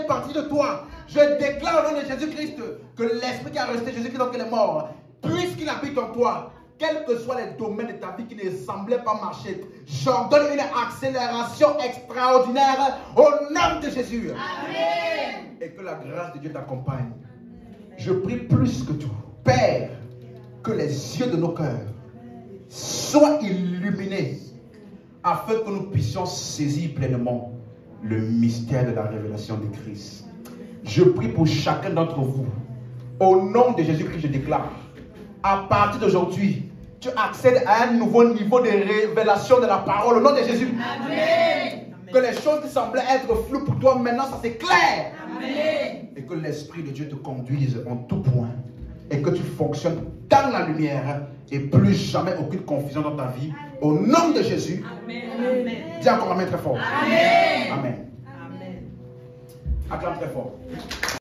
partie de toi. Je déclare au nom de Jésus-Christ que l'esprit qui a resté Jésus-Christ donc il est mort, puisqu'il habite en toi, quels que soient les domaines de ta vie qui ne semblaient pas marcher, j'ordonne une accélération extraordinaire au nom de Jésus. Amen. Et que la grâce de Dieu t'accompagne. Je prie plus que tout, Père, que les yeux de nos cœurs soient illuminés afin que nous puissions saisir pleinement le mystère de la révélation de Christ. Je prie pour chacun d'entre vous. Au nom de Jésus-Christ, je déclare, à partir d'aujourd'hui, tu accèdes à un nouveau niveau de révélation de la parole au nom de Jésus. Amen. Que les choses qui semblaient être floues pour toi, maintenant ça s'éclaire. Amen. Et que l'Esprit de Dieu te conduise en tout point. Et que tu fonctionnes dans la lumière et plus jamais aucune confusion dans ta vie. Au nom de Jésus. Amen. Dis encore amen très fort. Amen. Amen. Acclame très fort.